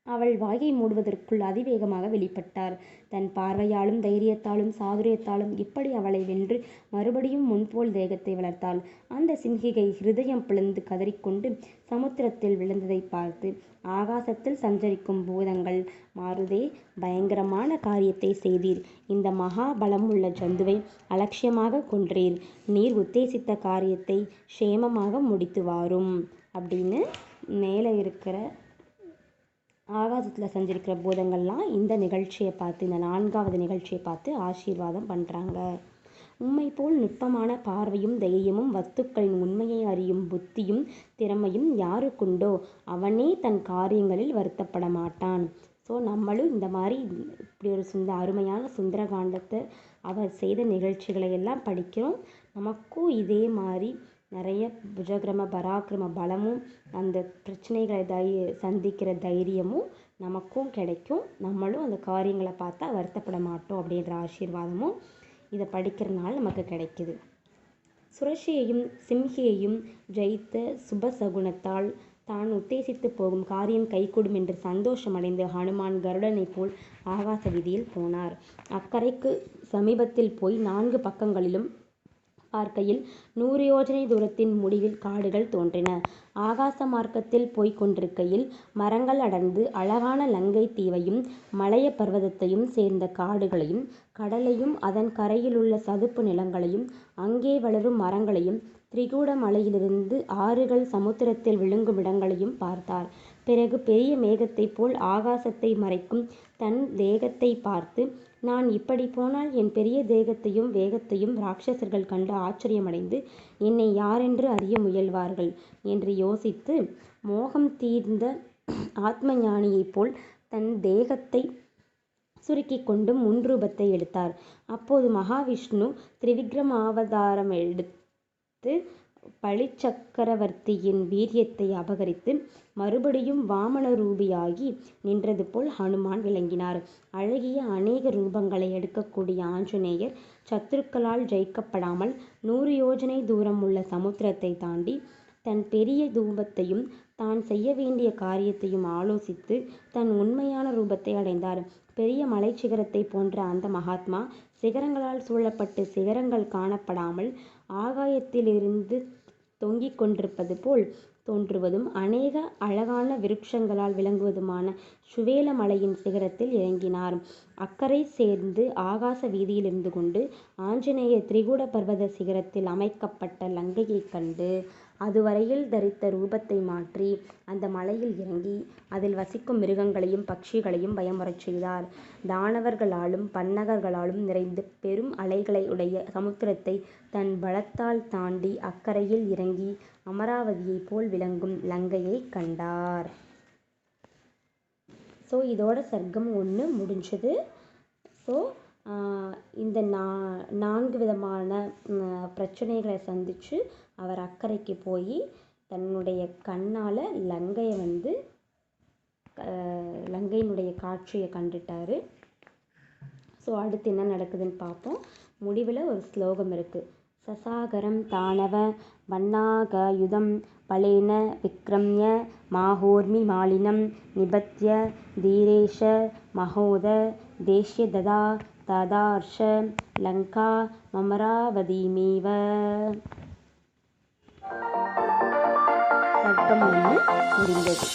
அவள் வாயை மூடுவதற்குள் அதிவேகமாக வெளிப்பட்டார். தன் பார்வையாலும் தைரியத்தாலும் சாதுரியத்தாலும் இப்படி அவளை வென்று மறுபடியும் முன்போல் தேகத்தை வளர்த்தாள். அந்த சிம்ஹிகை ஹிருதயம் பிளந்து கதறிக்கொண்டு சமுத்திரத்தில் விழுந்ததை பார்த்து ஆகாசத்தில் சஞ்சரிக்கும் பூதங்கள், மாருதே, பயங்கரமான காரியத்தை செய்தீர். இந்த மகாபலம் உள்ள ஜந்துவை அலட்சியமாக கொன்றீர். நீர் உத்தேசித்த காரியத்தை சேமமாக முடித்து வாரும் அப்படின்னு மேலே இருக்கிற ஆகாசத்தில் சஞ்சரிக்கிற பூதங்கள்லாம் இந்த நிகழ்ச்சியை பார்த்து, இந்த 4வது நிகழ்ச்சியை பார்த்து ஆசீர்வாதம் பண்ணுறாங்க. உம்மை போல் நுட்பமான பார்வையும் தைரியமும் வஸ்துக்களின் உண்மையை அறியும் புத்தியும் திறமையும் யாருக்குண்டோ அவனே தன் காரியங்களில் வருத்தப்பட மாட்டான். ஸோ நம்மளும் இந்த மாதிரி இப்படி ஒரு அருமையான சுந்தரகாண்டத்தை அவர் செய்த நிகழ்ச்சிகளை எல்லாம் படிக்கிறோம். நமக்கும் இதே மாதிரி நிறைய புஜகிரம பராக்கிரம பலமும் அந்த பிரச்சனைகளை சந்திக்கிற தைரியமும் நமக்கும் கிடைக்கும், நம்மளும் அந்த காரியங்களை பார்த்தா வருத்தப்பட மாட்டோம் அப்படின்ற ஆசீர்வாதமும் இதை படிக்கிறதுனால நமக்கு கிடைக்குது. சுரஷியையும் சிம்ஹியையும் ஜெயித்த சுபசகுனத்தால் தான் உத்தேசித்து போகும் காரியம் கைகூடும் என்று சந்தோஷமடைந்து ஹனுமான் கருடனைப் போல் ஆகாச வீதியில் போனார். அக்கரைக்கு சமீபத்தில் போய் 4 பக்கங்களிலும் பார்க்கையில் 100 யோஜனை தூரத்தின் முடிவில் காடுகள் தோன்றின. ஆகாச மார்க்கத்தில் போய்க் கொண்டிருக்கையில் மரங்கள் அடர்ந்து அழகான லங்கை தீவையும் மலைய பர்வதத்தையும் சேர்ந்த காடுகளையும் கடலையும் அதன் கரையிலுள்ள சதுப்பு நிலங்களையும் அங்கே வளரும் மரங்களையும் திரிகூட மலையிலிருந்து ஆறுகள் சமுத்திரத்தில் விழுங்கும் இடங்களையும் பார்த்தார். பிறகு பெரிய மேகத்தைப் போல் ஆகாசத்தை மறைக்கும் தன் தேகத்தை பார்த்து, நான் இப்படி போனால் என் பெரிய தேகத்தையும் வேகத்தையும் ராட்சசர்கள் கண்டு ஆச்சரியமடைந்து என்னை யாரென்று அறிய முயல்வார்கள் என்று யோசித்து, மோகம் தீர்ந்த ஆத்ம ஞானியைப் போல் தன் தேகத்தை சுருக்கிக் கொண்டு முன்ரூபத்தை எடுத்தார். அப்போது மகாவிஷ்ணு திரிவிக்ரமாவதாரம் எடுத்து பலிச்சக்கரவர்த்தியின் வீரியத்தை அபகரித்து மறுபடியும் வாமன ரூபியாகி நின்றது போல் ஹனுமான் விளங்கினார். அழகிய அநேக ரூபங்களை எடுக்கக்கூடிய ஆஞ்சநேயர் சத்துருக்களால் ஜெயிக்கப்படாமல் 100 யோஜனை தூரம் உள்ள சமுத்திரத்தை தாண்டி தன் பெரிய ரூபத்தையும் தான் செய்ய வேண்டிய காரியத்தையும் ஆலோசித்து தன் உண்மையான ரூபத்தை அடைந்தார். பெரிய மலைச்சிகரத்தை போன்ற அந்த மகாத்மா சிகரங்களால் சூழப்பட்டு சிகரங்கள் காணப்படாமல் ஆகாயத்திலிருந்து தொங்கிக் கொண்டிருப்பது போல் தோன்றுவதும் அநேக அழகான விருட்சங்களால் விளங்குவதுமான சுவேல மலையின் சிகரத்தில் இறங்கினார். அக்கரை சேர்ந்து ஆகாச வீதியில் இருந்து கொண்டு ஆஞ்சநேயர் திரிகூட பர்வத சிகரத்தில் அமைக்கப்பட்ட லங்கையைக் கண்டு அதுவரையில் தரித்த ரூபத்தை மாற்றி அந்த மலையில் இறங்கி அதில் வசிக்கும் மிருகங்களையும் பட்சிகளையும் பயமுறச் செய்தார். தானவர்களாலும் பன்னகர்களாலும் நிறைந்து பெரும் அலைகளை உடைய சமுத்திரத்தை தன் பலத்தால் தாண்டி அக்கரையில் இறங்கி அமராவதியைப் போல் விளங்கும் லங்கையை கண்டார். ஸோ இதோட சர்க்கம் 1 முடிஞ்சது. ஸோ இந்த 4 விதமான பிரச்சனைகளை சந்தித்து அவர் அக்கறைக்கு போய் தன்னுடைய கண்ணால் லங்கையினுடைய காட்சியை கண்டுட்டார். ஸோ அடுத்து என்ன நடக்குதுன்னு பார்ப்போம். முடிவில் ஒரு ஸ்லோகம் இருக்குது. சசாகரம் தானவ வன்னாகயுதம் பலேன விக்ரம்ய மாஹோர்மி மாலினம் நிபத்ய தீரேஷ மகோத தேஷ்ய ததா ததார்ஷ லங்கா மமராவதிமேவ. சர்க்கம் 1 முடிந்தது.